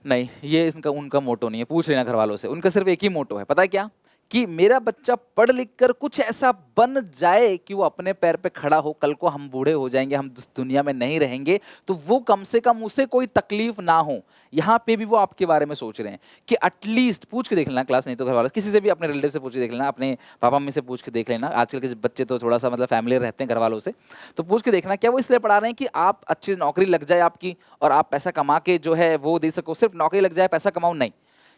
[SPEAKER 1] नहीं, ये इनका उनका मोटो नहीं है। पूछ लेना घर वालों से, उनका सिर्फ एक ही मोटो है, पता है क्या, कि मेरा बच्चा पढ़ लिख कर कुछ ऐसा बन जाए कि वो अपने पैर पे खड़ा हो, कल को हम बूढ़े हो जाएंगे, हम इस दुनिया में नहीं रहेंगे, तो वो कम से कम उसे कोई तकलीफ ना हो। यहाँ पे भी वो आपके बारे में सोच रहे हैं कि एटलीस्ट पूछ के देख लेना क्लास, नहीं तो घर वाले किसी से भी, अपने रिलेटिव से पूछ के देख लेना, अपने पापा मम्मी से पूछ के देख लेना। आजकल के बच्चे तो थोड़ा सा मतलब फैमिली रहते हैं घर वालों से, तो पूछ के देखना क्या वो इसलिए पढ़ा रहे हैं कि आप अच्छी नौकरी लग जाए आपकी और आप पैसा कमा के जो है वो दे सको, सिर्फ नौकरी लग जाए पैसा कमाओ, नहीं।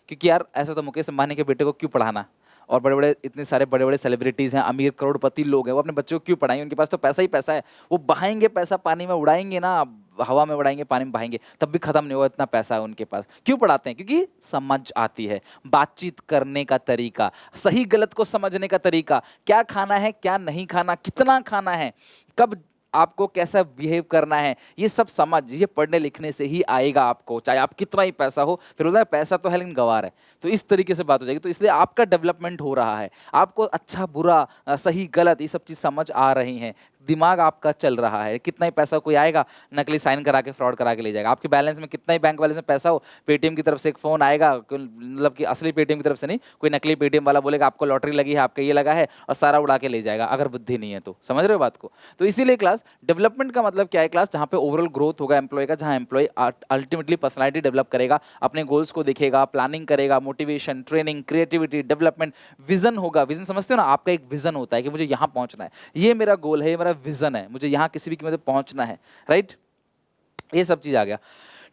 [SPEAKER 1] क्योंकि यार ऐसा तो मुकेश अंबानी के बेटे को क्यों पढ़ाना, और बड़े बड़े इतने सारे बड़े बड़े सेलिब्रिटीज हैं, अमीर करोड़पति लोग हैं, वो अपने बच्चों को क्यों पढ़ाएंगे? उनके पास तो पैसा ही पैसा है, वो बहाएंगे पैसा, पानी में उड़ाएंगे ना, हवा में उड़ाएंगे, पानी में बहाएंगे, तब भी खत्म नहीं होगा, इतना पैसा है उनके पास। क्यों पढ़ाते हैं? क्योंकि समझ आती है, बातचीत करने का तरीका, सही गलत को समझने का तरीका, क्या खाना है क्या नहीं खाना, कितना खाना है, कब आपको कैसा बिहेव करना है, ये सब समझ, ये पढ़ने लिखने से ही आएगा आपको, चाहे आप कितना ही पैसा हो। फिर बोलता है पैसा तो है लेकिन गंवार है, तो इस तरीके से बात हो जाएगी। तो इसलिए आपका डेवलपमेंट हो रहा है, आपको अच्छा बुरा सही गलत ये सब चीज़ समझ आ रही हैं, दिमाग आपका चल रहा है। कितना ही पैसा कोई आएगा नकली साइन करा के फ्रॉड करा के ले जाएगा, आपके बैलेंस में कितना ही बैंक बैलेंस में पैसा हो, पेटीएम की तरफ से एक फ़ोन आएगा, मतलब कि असली पेटीएम की तरफ से नहीं, कोई नकली पेटीएम वाला बोलेगा आपको लॉटरी लगी है, आपका ये लगा है, और सारा उड़ा के ले जाएगा, अगर बुद्धि नहीं है तो। समझ रहे हो बात को? तो इसीलिए क्लास डेवलपमेंट का मतलब क्या है? क्लास जहाँ पे ओवरऑल ग्रोथ होगा एम्प्लॉय का, जहाँ एम्प्लॉय अल्टीमेटली पर्सनैलिटी डेवलप करेगा, अपने गोल्स को देखेगा, प्लानिंग करेगा, motivation, training, creativity, development, vision होगा। विजन समझते हो ना, आपका एक विजन होता है कि मुझे यहाँ पहुँचना है, ये मेरा गोल है, ये मेरा विजन है, मुझे यहाँ किसी भी कीमत पे पहुँचना है, राइट? ये सब चीज़ आ गया।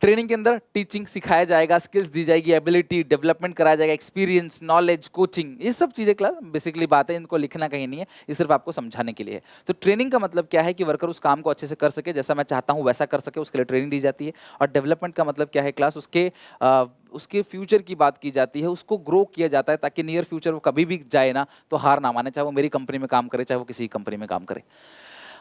[SPEAKER 1] ट्रेनिंग के अंदर टीचिंग सिखाया जाएगा, स्किल्स दी जाएगी, एबिलिटी डेवलपमेंट कराया जाएगा, एक्सपीरियंस, नॉलेज, कोचिंग, ये सब चीज़ें क्लास बेसिकली बात है, इनको लिखना कहीं नहीं है, ये सिर्फ आपको समझाने के लिए है। तो ट्रेनिंग का मतलब क्या है कि वर्कर उस काम को अच्छे से कर सके, जैसा मैं चाहता हूँ वैसा कर सके, उसके लिए ट्रेनिंग दी जाती है। और डेवलपमेंट का मतलब क्या है क्लास? उसके फ्यूचर की बात की जाती है, उसको ग्रो किया जाता है ताकि नियर फ्यूचर वो कभी भी जाए ना तो हार ना माने, चाहे वो मेरी कंपनी में काम करे, चाहे वो किसी कंपनी में काम करे।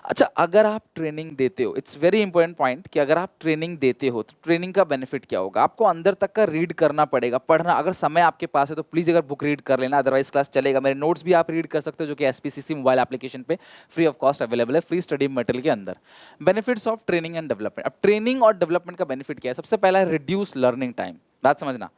[SPEAKER 1] अच्छा, अगर आप ट्रेनिंग देते हो, इट्स वेरी इंपॉर्टेंट पॉइंट कि अगर आप ट्रेनिंग देते हो तो ट्रेनिंग का बेनिफिट क्या होगा? आपको अंदर तक का रीड करना पड़ेगा, पढ़ना। अगर समय आपके पास है तो प्लीज़ अगर बुक रीड कर लेना, अदरवाइज क्लास चलेगा। मेरे नोट्स भी आप रीड कर सकते हो जो कि एसपीसीसी मोबाइल एप्लीकेशन पे फ्री ऑफ कॉस्ट अवेलेबल है, फ्री स्टडी मटेरियल के अंदर। Benefits of training and development. अब ट्रेनिंग और डेवलपमेंट का बेनिफिट क्या है? सबसे पहला है रिड्यूस लर्निंग टाइम। बात समझना,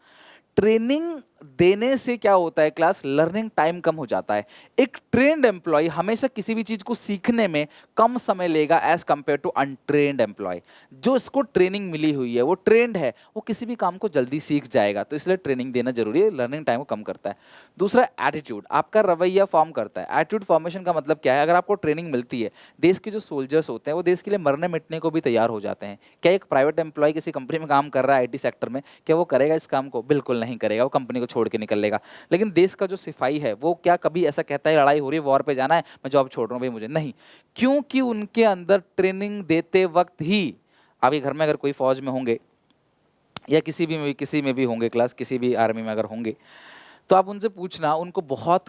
[SPEAKER 1] ट्रेनिंग देने से क्या होता है क्लास? लर्निंग टाइम कम हो जाता है। एक ट्रेंड एम्प्लॉय हमेशा किसी भी चीज को सीखने में कम समय लेगा as compare to untrained employ. जो इसको ट्रेनिंग मिली हुई है, वो ट्रेंड है, वो किसी भी काम को जल्दी सीख जाएगा। तो इसलिए ट्रेनिंग देना जरूरी है, लर्निंग टाइम को कम करता है। दूसरा, एटीट्यूड, आपका रवैया फॉर्म करता है। एटीट्यूड फॉर्मेशन का मतलब क्या है? अगर आपको ट्रेनिंग मिलती है, देश के जो सोल्जर्स होते हैं वो देश के लिए मरने मिटने को भी तैयार हो जाते हैं। क्या एक प्राइवेट एम्प्लॉय किसी कंपनी में काम कर रहा है आईटी सेक्टर में, क्या वो करेगा इस काम को? बिल्कुल नहीं करेगा, वो कंपनी को छोड़ के निकल लेगा। लेकिन देश का जो सिपाही है वो क्या कभी ऐसा कहता है लड़ाई हो रही है, वॉर पे जाना है, मैं जॉब छोड़ रहा हूँ भाई मुझे? नहीं, क्योंकि उनके अंदर ट्रेनिंग देते वक्त ही, आपके घर में अगर कोई फौज में होंगे या किसी में भी होंगे क्लास, किसी भी आर्मी में अगर होंगे, तो आप उनसे पूछना, उनको बहुत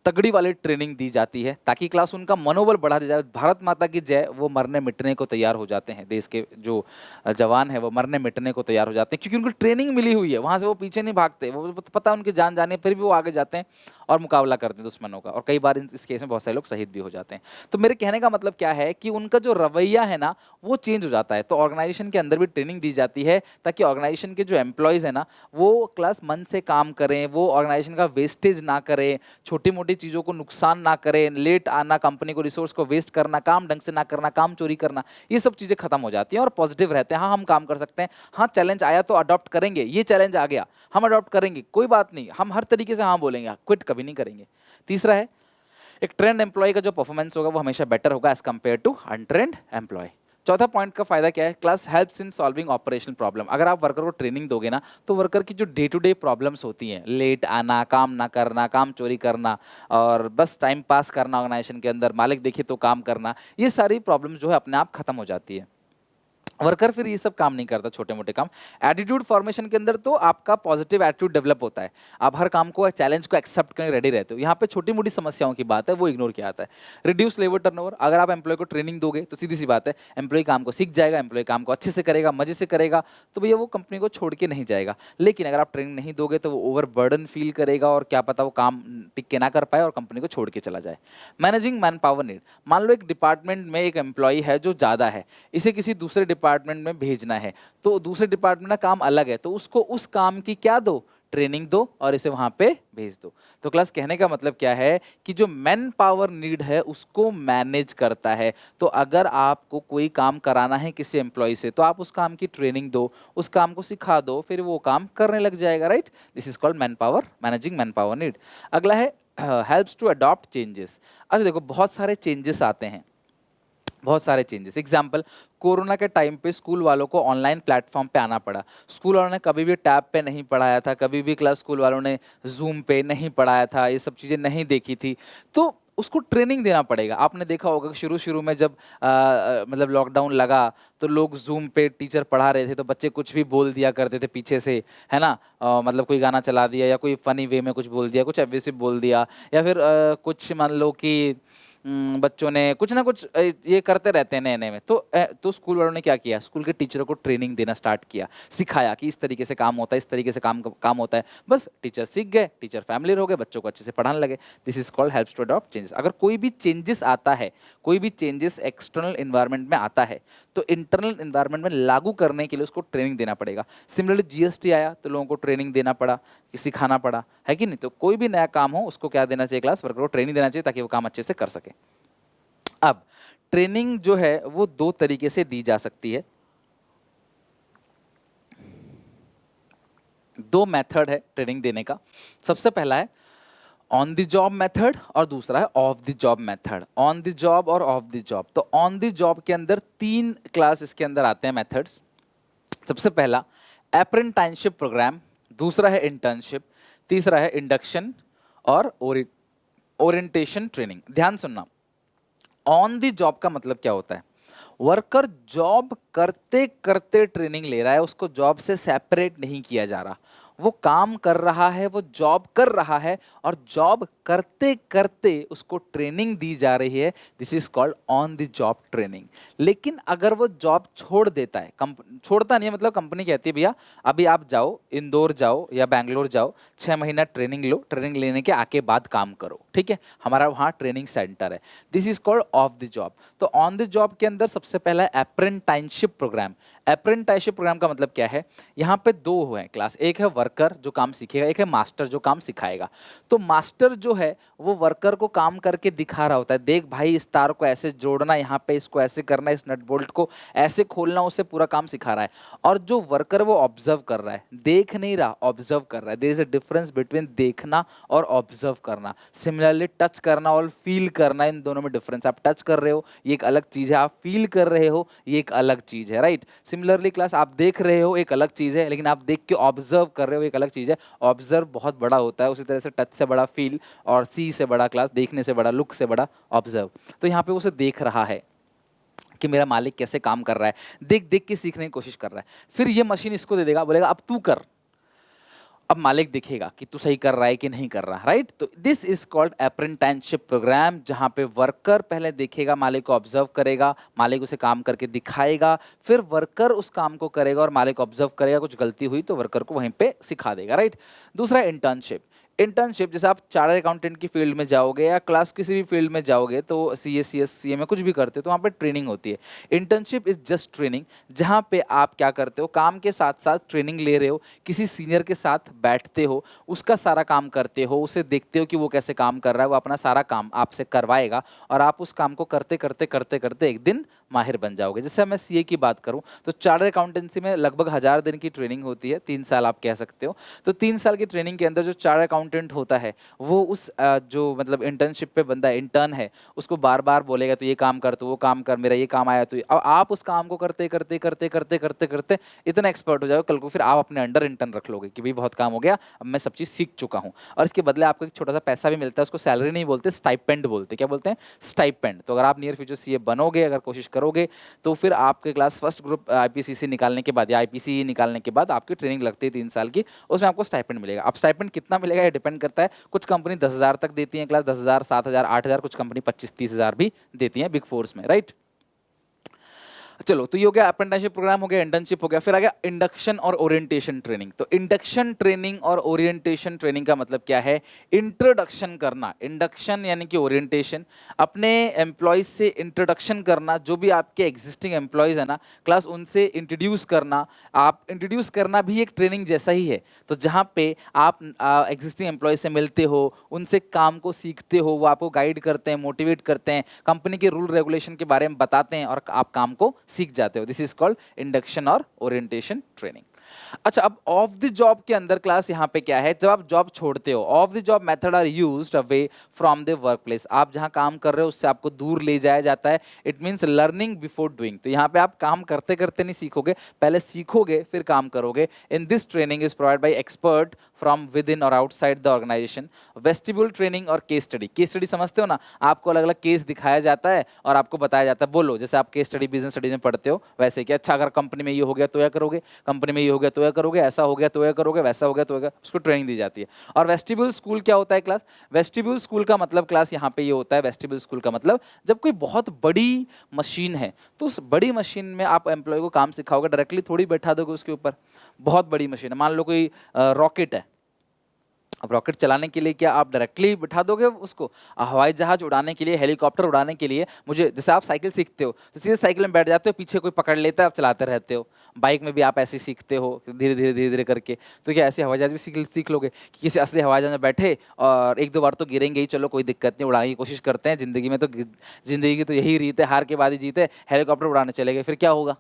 [SPEAKER 1] तगड़ी वाली ट्रेनिंग दी जाती है ताकि क्लास उनका मनोबल बढ़ा दिया जाए। भारत माता की जय, वो मरने मिटने को तैयार हो जाते हैं। देश के जो जवान है वो मरने मिटने को तैयार हो जाते हैं क्योंकि उनको ट्रेनिंग मिली हुई है। वहाँ से वो पीछे नहीं भागते, वो पता है उनकी जान जाने, फिर भी वो आगे जाते हैं और मुकाबला करते हैं दुश्मनों का। और कई बार इस केस में बहुत सारे लोग शहीद भी हो जाते हैं। तो मेरे कहने का मतलब क्या है कि उनका जो रवैया है ना वो चेंज हो जाता है। तो ऑर्गेनाइजेशन के अंदर भी ट्रेनिंग दी जाती है ताकि ऑर्गेनाइजेशन के जो एम्प्लॉयज़ है ना वो क्लास मन से काम करें, वो ऑर्गेनाइजेशन का वेस्टेज ना करें, छोटी मोटी चीज़ों को नुकसान ना करें, लेट आना, कंपनी को रिसोर्स को वेस्ट करना, काम ढंग से ना करना, काम चोरी करना, ये सब चीज़ें खत्म हो जाती हैं और पॉजिटिव रहते हैं। हाँ, हम काम कर सकते हैं, हाँ चैलेंज आया तो अडॉप्ट करेंगे, ये चैलेंज आ गया हम अडॉप्ट करेंगे, कोई बात नहीं, हम हर तरीके से हाँ बोलेंगे, क्विट कभी नहीं करेंगे। तीसरा है, एक ट्रेंड एम्प्लॉय का जो परफॉर्मेंस होगा वो हमेशा बेटर होगा as compare to untrained employ. चौथा पॉइंट का फायदा क्या है class? Helps in solving operational problem. अगर आप वर्कर को ट्रेनिंग दोगे ना तो वर्कर की जो डे टू डे प्रॉब्लम्स होती हैं, लेट आना, काम ना करना, काम चोरी करना और बस टाइम पास करना ऑर्गेनाइजेशन के अंदर, मालिक देखे तो काम करना, ये सारी प्रॉब्लम जो है अपने आप खत्म हो जाती है। वर्कर फिर ये सब काम नहीं करता, छोटे मोटे काम। एटीट्यूड फॉर्मेशन के अंदर तो आपका पॉजिटिव एटीट्यूड डेवलप होता है, आप हर काम को, चैलेंज को एक्सेप्ट करने रेडी रहते हो। यहाँ पे छोटी मोटी समस्याओं की बात है वो इग्नोर किया जाता है। रिड्यूस लेबर टर्नओवर, अगर आप एम्प्लॉय को ट्रेनिंग दोगे तो सीधी सी बात है एम्प्लॉय काम को सीख जाएगा, एम्प्लॉय काम को अच्छे से करेगा, मजे से करेगा, तो भैया वो कंपनी को छोड़ के नहीं जाएगा। लेकिन अगर आप ट्रेनिंग नहीं दोगे तो वो ओवर बर्डन फील करेगा और क्या पता वो काम टिक के ना कर पाए और कंपनी को छोड़ के चला जाए। मैनेजिंग मैन पावर नीड, मान लो एक डिपार्टमेंट में एक एम्प्लॉय है जो ज़्यादा है, इसे किसी दूसरे डिपार्टमेंट में भेजना है, तो दूसरे डिपार्टमेंट का काम अलग है, तो उसको उस काम की क्या दो? ट्रेनिंग दो और इसे वहां पे भेज दो। तो क्लास कहने का मतलब क्या है कि जो मैन पावर नीड है उसको मैनेज करता है। तो अगर आपको कोई काम कराना है किसी एम्प्लॉय से तो आप उस काम की ट्रेनिंग दो, उस काम को सिखा दो, फिर वो काम करने लग जाएगा, right. This is called man power, managing man power need. अगला है हेल्प्स टू अडॉप्ट चेंजेस। अच्छा देखो, बहुत सारे चेंजेस आते हैं, बहुत सारे चेंजेस। एग्जाम्पल, कोरोना के टाइम पे स्कूल वालों को ऑनलाइन प्लेटफॉर्म पे आना पड़ा। स्कूल वालों ने कभी भी टैब पे नहीं पढ़ाया था, कभी भी क्लास स्कूल वालों ने जूम पे नहीं पढ़ाया था, ये सब चीज़ें नहीं देखी थी, तो उसको ट्रेनिंग देना पड़ेगा। आपने देखा होगा कि शुरू शुरू में जब मतलब लॉकडाउन लगा तो लोग जूम पे टीचर पढ़ा रहे थे तो बच्चे कुछ भी बोल दिया करते थे पीछे से, है ना। मतलब कोई गाना चला दिया या कोई फनी वे में कुछ बोल दिया, कुछ एब्यूसिव बोल दिया, या फिर कुछ मान लो कि बच्चों ने कुछ ना कुछ ये करते रहते हैं नए नए में। तो स्कूल वालों ने क्या किया, स्कूल के टीचरों को ट्रेनिंग देना स्टार्ट किया, सिखाया कि इस तरीके से काम होता है, इस तरीके से काम होता है। बस टीचर सीख गए, टीचर फैमिलियर हो गए, बच्चों को अच्छे से पढ़ाने लगे। This is called helps to adopt changes. अगर कोई भी चेंजेस आता है, कोई भी चेंजेस एक्सटर्नल इन्वायरमेंट में आता है तो इंटरनल इन्वायरमेंट में लागू करने के लिए उसको ट्रेनिंग देना पड़ेगा। सिमिलरली जीएसटी आया तो लोगों को ट्रेनिंग देना पड़ा, सिखाना पड़ा, है कि नहीं। तो कोई भी नया काम हो उसको क्या देना चाहिए, क्लास वर्कर को ट्रेनिंग देना चाहिए ताकि वो काम अच्छे से कर सके। अब ट्रेनिंग जो है वो दो तरीके से दी जा सकती है, दो मेथड है ट्रेनिंग देने का। सबसे पहला है ऑन द जॉब मेथड और दूसरा है of the job method. On the job और ऑफ द जॉब। तो ऑन द जॉब के अंदर तीन क्लास इसके अंदर आते हैं मेथड्स। सबसे पहला अप्रेंटाइनशिप प्रोग्राम, दूसरा है इंटर्नशिप, तीसरा है इंडक्शन और ओरिएंटेशन ट्रेनिंग। ध्यान सुनना, ऑन द जॉब का मतलब क्या होता है, वर्कर जॉब करते करते ट्रेनिंग ले रहा है, उसको जॉब से सेपरेट नहीं किया जा रहा, वो काम कर रहा है, वो जॉब कर रहा है और जॉब करते करते उसको ट्रेनिंग दी जा रही है। This is called on the job training. लेकिन अगर वो जॉब छोड़ देता है, छोड़ता नहीं है मतलब कंपनी कहती है भैया अभी आप जाओ, इंदौर जाओ या बैंगलोर जाओ, 6 महीना ट्रेनिंग लो, ट्रेनिंग लेने के आके बाद काम करो, ठीक है, हमारा वहाँ ट्रेनिंग सेंटर है। This is called off the job. तो ऑन द जॉब के अंदर सबसे पहला है अप्रेंटाइनशिप प्रोग्राम। अप्रेंटाइनशिप प्रोग्राम का मतलब क्या है, यहाँ पे दो हुए क्लास, एक है वर्कर जो काम सीखेगा, एक है मास्टर जो काम सिखाएगा। तो मास्टर जो है वो वर्कर को काम करके दिखा रहा होता है, देख भाई इस तार को ऐसे जोड़ना, यहाँ पे इसको ऐसे करना, इस नट बोल्ट को ऐसे खोलना, उसे पूरा काम सिखा रहा है। और जो वर्कर वो ऑब्जर्व कर रहा है, देख नहीं रहा, ऑब्जर्व कर रहा है। There is a difference between देखना और ऑब्जर्व करना। सिमिलरली टच करना और फील करना, इन दोनों में डिफरेंस। आप टच कर रहे हो ये एक अलग चीज है, आप फील कर रहे हो ये एक अलग चीज है, राइट। सिमिलरली क्लास आप देख रहे हो एक अलग चीज है, लेकिन आप देख के ऑब्जर्व कर रहे हो एक अलग चीज है। ऑब्जर्व बहुत बड़ा होता है, उसी तरह से टच से बड़ा फील और सी से बड़ा क्लास देखने से बड़ा, लुक से बड़ा ऑब्जर्व। तो यहाँ पे उसे देख रहा है कि मेरा मालिक कैसे काम कर रहा है, देख देख के सीखने की कोशिश कर रहा है। फिर ये मशीन इसको दे देगा, बोलेगा अब तू कर। अब मालिक देखेगा कि तू सही कर रहा है कि नहीं कर रहा, राइट। तो दिस इज कॉल्ड अप्रेंटाइनशिप प्रोग्राम, जहां पे वर्कर पहले देखेगा, मालिक को ऑब्जर्व करेगा, मालिक उसे काम करके दिखाएगा, फिर वर्कर उस काम को करेगा और मालिक ऑब्जर्व करेगा, कुछ गलती हुई तो वर्कर को वहीं पे सिखा देगा, राइट। दूसरा इंटर्नशिप। इंटर्नशिप जैसे आप चार्टर्ड अकाउंटेंट की फील्ड में जाओगे या क्लास किसी भी फील्ड में जाओगे तो सी में कुछ भी करते हो तो वहाँ पे ट्रेनिंग होती है। इंटर्नशिप इज जस्ट ट्रेनिंग, जहाँ पे आप क्या करते हो, काम के साथ साथ ट्रेनिंग ले रहे हो, किसी सीनियर के साथ बैठते हो, उसका सारा काम करते हो, उसे देखते हो कि वो कैसे काम कर रहा है, वो अपना सारा काम आपसे करवाएगा और आप उस काम को करते करते करते करते एक दिन माहिर बन जाओगे। जैसे मैं सीए की बात करूं तो चार्टर्ड अकाउंटेंसी में लगभग 1000 दिन की ट्रेनिंग होती है, 3 साल आप कह सकते हो। तो 3 साल की ट्रेनिंग के अंदर जो चार्टर्ड अकाउंटेंट होता है वो उस जो मतलब इंटर्नशिप पे बंदा इंटर्न है उसको बार बार बोलेगा तो ये काम कर, तो वो काम कर, मेरा ये काम आया तो अब आप उस काम को करते करते करते करते करते करते इतना एक्सपर्ट हो जाओगे, कल को फिर आप अपने अंडर इंटर्न रख लोगे कि भाई बहुत काम हो गया, अब मैं सब चीज़ सीख चुका हूँ। और इसके बदले आपको एक छोटा सा पैसा भी मिलता है, उसको सैलरी नहीं बोलते, स्टाइपेंड बोलते। क्या बोलते हैं? स्टाइपेंड। तो अगर आप नियर फ्यूचर सीए बनोगे, अगर कोशिश करोगे तो फिर आपके क्लास फर्स्ट ग्रुप आईपीसीसी निकालने के बाद या आईपीसी निकालने के बाद आपकी ट्रेनिंग लगती है 3 साल की, उसमें आपको स्टाइपेंड मिलेगा। अब स्टाइपेंड कितना मिलेगा ये डिपेंड करता है, कुछ कंपनी 10,000 तक देती है क्लास, 10,000, 7,000, 8,000, कुछ कंपनी 25-30,000 भी देती है बिग फोर्स में, राइट। चलो, तो ये हो गया अप्रेंटिसशिप प्रोग्राम, हो गया इंटर्नशिप, हो गया। फिर आ गया इंडक्शन और ओरिएंटेशन ट्रेनिंग। तो इंडक्शन ट्रेनिंग और ओरिएंटेशन ट्रेनिंग का मतलब क्या है? इंट्रोडक्शन करना। इंडक्शन यानी कि ओरिएंटेशन, अपने एम्प्लॉयज से इंट्रोडक्शन करना, जो भी आपके एग्जिस्टिंग एम्प्लॉयज है ना क्लास, उनसे इंट्रोड्यूस करना। आप इंट्रोड्यूस करना भी एक ट्रेनिंग जैसा ही है। तो जहाँ पे आप एग्जिस्टिंग एम्प्लॉयज से मिलते हो, उनसे काम को सीखते हो, वो आपको गाइड करते हैं, मोटिवेट करते हैं, कंपनी के रूल रेगुलेशन के बारे में बताते हैं और आप काम को सीख जाते हो। दिस इज कॉल्ड इंडक्शन और ओरिएंटेशन ट्रेनिंग। अच्छा, अब ऑफ द जॉब के अंदर क्लास यहाँ पे क्या है? जब आप जॉब छोड़ते हो, off the job method are used away from the work place. आप जहाँ काम कर रहे हो उससे आपको दूर ले जाया जाता है। It means learning before doing. तो यहाँ पे आप काम करते करते नहीं सीखोगे, पहले सीखोगे फिर काम करोगे। In this training is provide by expert from within और outside the organization. Vestibule training और केस स्टडी। केस स्टडी समझते हो ना? आपको अलग अलग केस दिखाया जाता है और आपको बताया जाता है, बोलो, जैसे आप केस स्टडी बिजनेस स्टडीज में पढ़ते हो वैसे कि अच्छा अगर कंपनी में ये हो गया तो क्या करोगे, कंपनी में ये हो गया तो क्या करोगे, ऐसा हो गया तो क्या करोगे, वैसा हो गया तो क्या, उसको ट्रेनिंग दी जाती है। और वेस्टिब्यूल स्कूल क्या होता है क्लास? वेस्टिब्यूल स्कूल का मतलब क्लास यहाँ पे ये होता है, वेस्टिब्यूल स्कूल का मतलब जब कोई बहुत बड़ी मशीन है तो उस बड़ी मशीन में आप एम्प्लॉय को काम सिखाओगे, डायरेक्टली थोड़ी बैठा दोगे उसके ऊपर। बहुत बड़ी मशीन है, मान लो कोई रॉकेट है। अब रॉकेट चलाने के लिए क्या आप डायरेक्टली बिठा दोगे उसको? हवाई जहाज उड़ाने के लिए, हेलीकॉप्टर उड़ाने के लिए, मुझे जैसे आप साइकिल सीखते हो तो सीधे साइकिल में बैठ जाते हो, पीछे कोई पकड़ लेता है, आप चलाते रहते हो। बाइक में भी आप ऐसे ही सीखते हो, धीरे धीरे धीरे धीरे करके। तो क्या ऐसे हवाई जहाज भी सीख लोगे कि किसी असली हवाई जहाज में बैठे और एक दो बार तो गिरेंगे ही, चलो कोई दिक्कत नहीं, उड़ाने की कोशिश करते हैं, जिंदगी में तो जिंदगी की तो यही रीत है, हार के बाद ही जीते। हेलीकॉप्टर उड़ाने चले गए, फिर क्या होगा?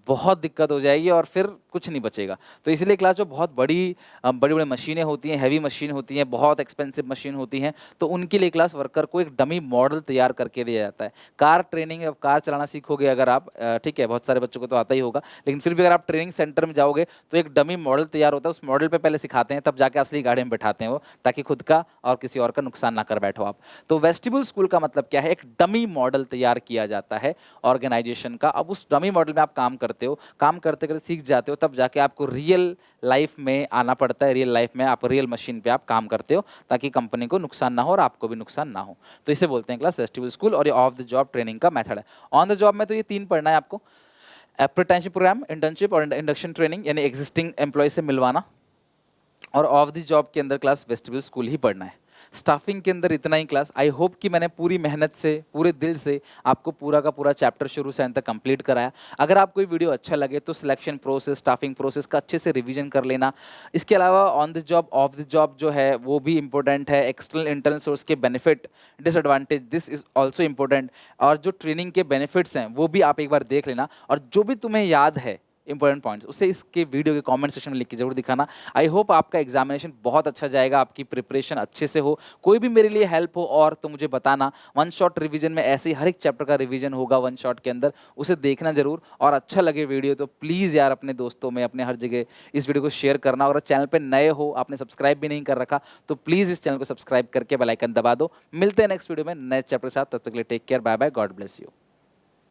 [SPEAKER 1] बहुत दिक्कत हो जाएगी और फिर कुछ नहीं बचेगा। तो इसलिए क्लास जो बहुत बड़ी बड़ी बड़ी मशीनें होती हैं, हैवी मशीन होती हैं, बहुत एक्सपेंसिव मशीन होती हैं, तो उनके लिए क्लास वर्कर को एक डमी मॉडल तैयार करके दिया जाता है। कार ट्रेनिंग, अब कार चलाना सीखोगे अगर आप, ठीक है, बहुत सारे बच्चों को तो आता ही होगा, लेकिन फिर भी अगर आप ट्रेनिंग सेंटर में जाओगे तो एक डमी मॉडल तैयार होता है। उस मॉडल पर पहले सिखाते हैं, तब जाके असली गाड़ी में बैठाते हैं वो, ताकि खुद का और किसी और का नुकसान ना कर बैठो आप। तो वेस्टिब्यूल स्कूल का मतलब क्या है? एक डमी मॉडल तैयार किया जाता है ऑर्गेनाइजेशन का। अब उस डमी मॉडल में आप काम करते हो, काम करते करते सीख जाते हो, तब जाके आपको रियल लाइफ में आना पड़ता है। रियल लाइफ में आप रियल मशीन पे आप काम करते हो, ताकि कंपनी को नुकसान ना हो और आपको भी नुकसान ना हो। तो इसे बोलते हैं क्लास वेस्टिब्यूल स्कूल, और ये ऑफ द जॉब ट्रेनिंग का मेथड है। ऑन द जॉब में तो ये तीन पढ़ना है आपको: अप्रेंटिसशिप प्रोग्राम, इंटर्नशिप और इंडक्शन ट्रेनिंग, यानी एग्जिस्टिंग एम्प्लॉय से मिलवाना। और ऑफ द जॉब के अंदर क्लास वेस्टिब्यूल स्कूल ही पढ़ना है। स्टाफिंग के अंदर इतना ही क्लास। आई होप कि मैंने पूरी मेहनत से, पूरे दिल से आपको पूरा का पूरा चैप्टर शुरू से अंत तक कंप्लीट कराया। अगर आपको ये वीडियो अच्छा लगे तो सिलेक्शन प्रोसेस, स्टाफिंग प्रोसेस का अच्छे से रिवीजन कर लेना। इसके अलावा on the job, of the job जो है वो भी इंपॉर्टेंट है। एक्सटर्नल इंटरनल सोर्स के benefit, disadvantage, this is also important. और जो ट्रेनिंग के बेनिफिट्स हैं वो भी आप एक बार देख लेना, और जो भी तुम्हें याद है इंपॉर्टेंट पॉइंट्स, उसे इसके वीडियो के कमेंट सेक्शन में लिख के जरूर दिखाना। आई होप आपका एग्जामिनेशन बहुत अच्छा जाएगा, आपकी प्रिपरेशन अच्छे से हो। कोई भी मेरे लिए हेल्प हो और तो मुझे बताना। वन शॉट रिवीजन में ऐसे ही हर एक चैप्टर का रिवीजन होगा वन शॉट के अंदर, उसे देखना जरूर। और अच्छा लगे वीडियो तो प्लीज़ यार अपने दोस्तों में, अपने हर जगह इस वीडियो को शेयर करना। और चैनल पर नए हो, आपने सब्सक्राइब भी नहीं कर रखा, तो प्लीज़ इस चैनल को सब्सक्राइब करके बेल आइकन दबा दो। मिलते हैं नेक्स्ट वीडियो में नए चैप्टर के साथ, तब तक के लिए take care, bye bye, God bless you.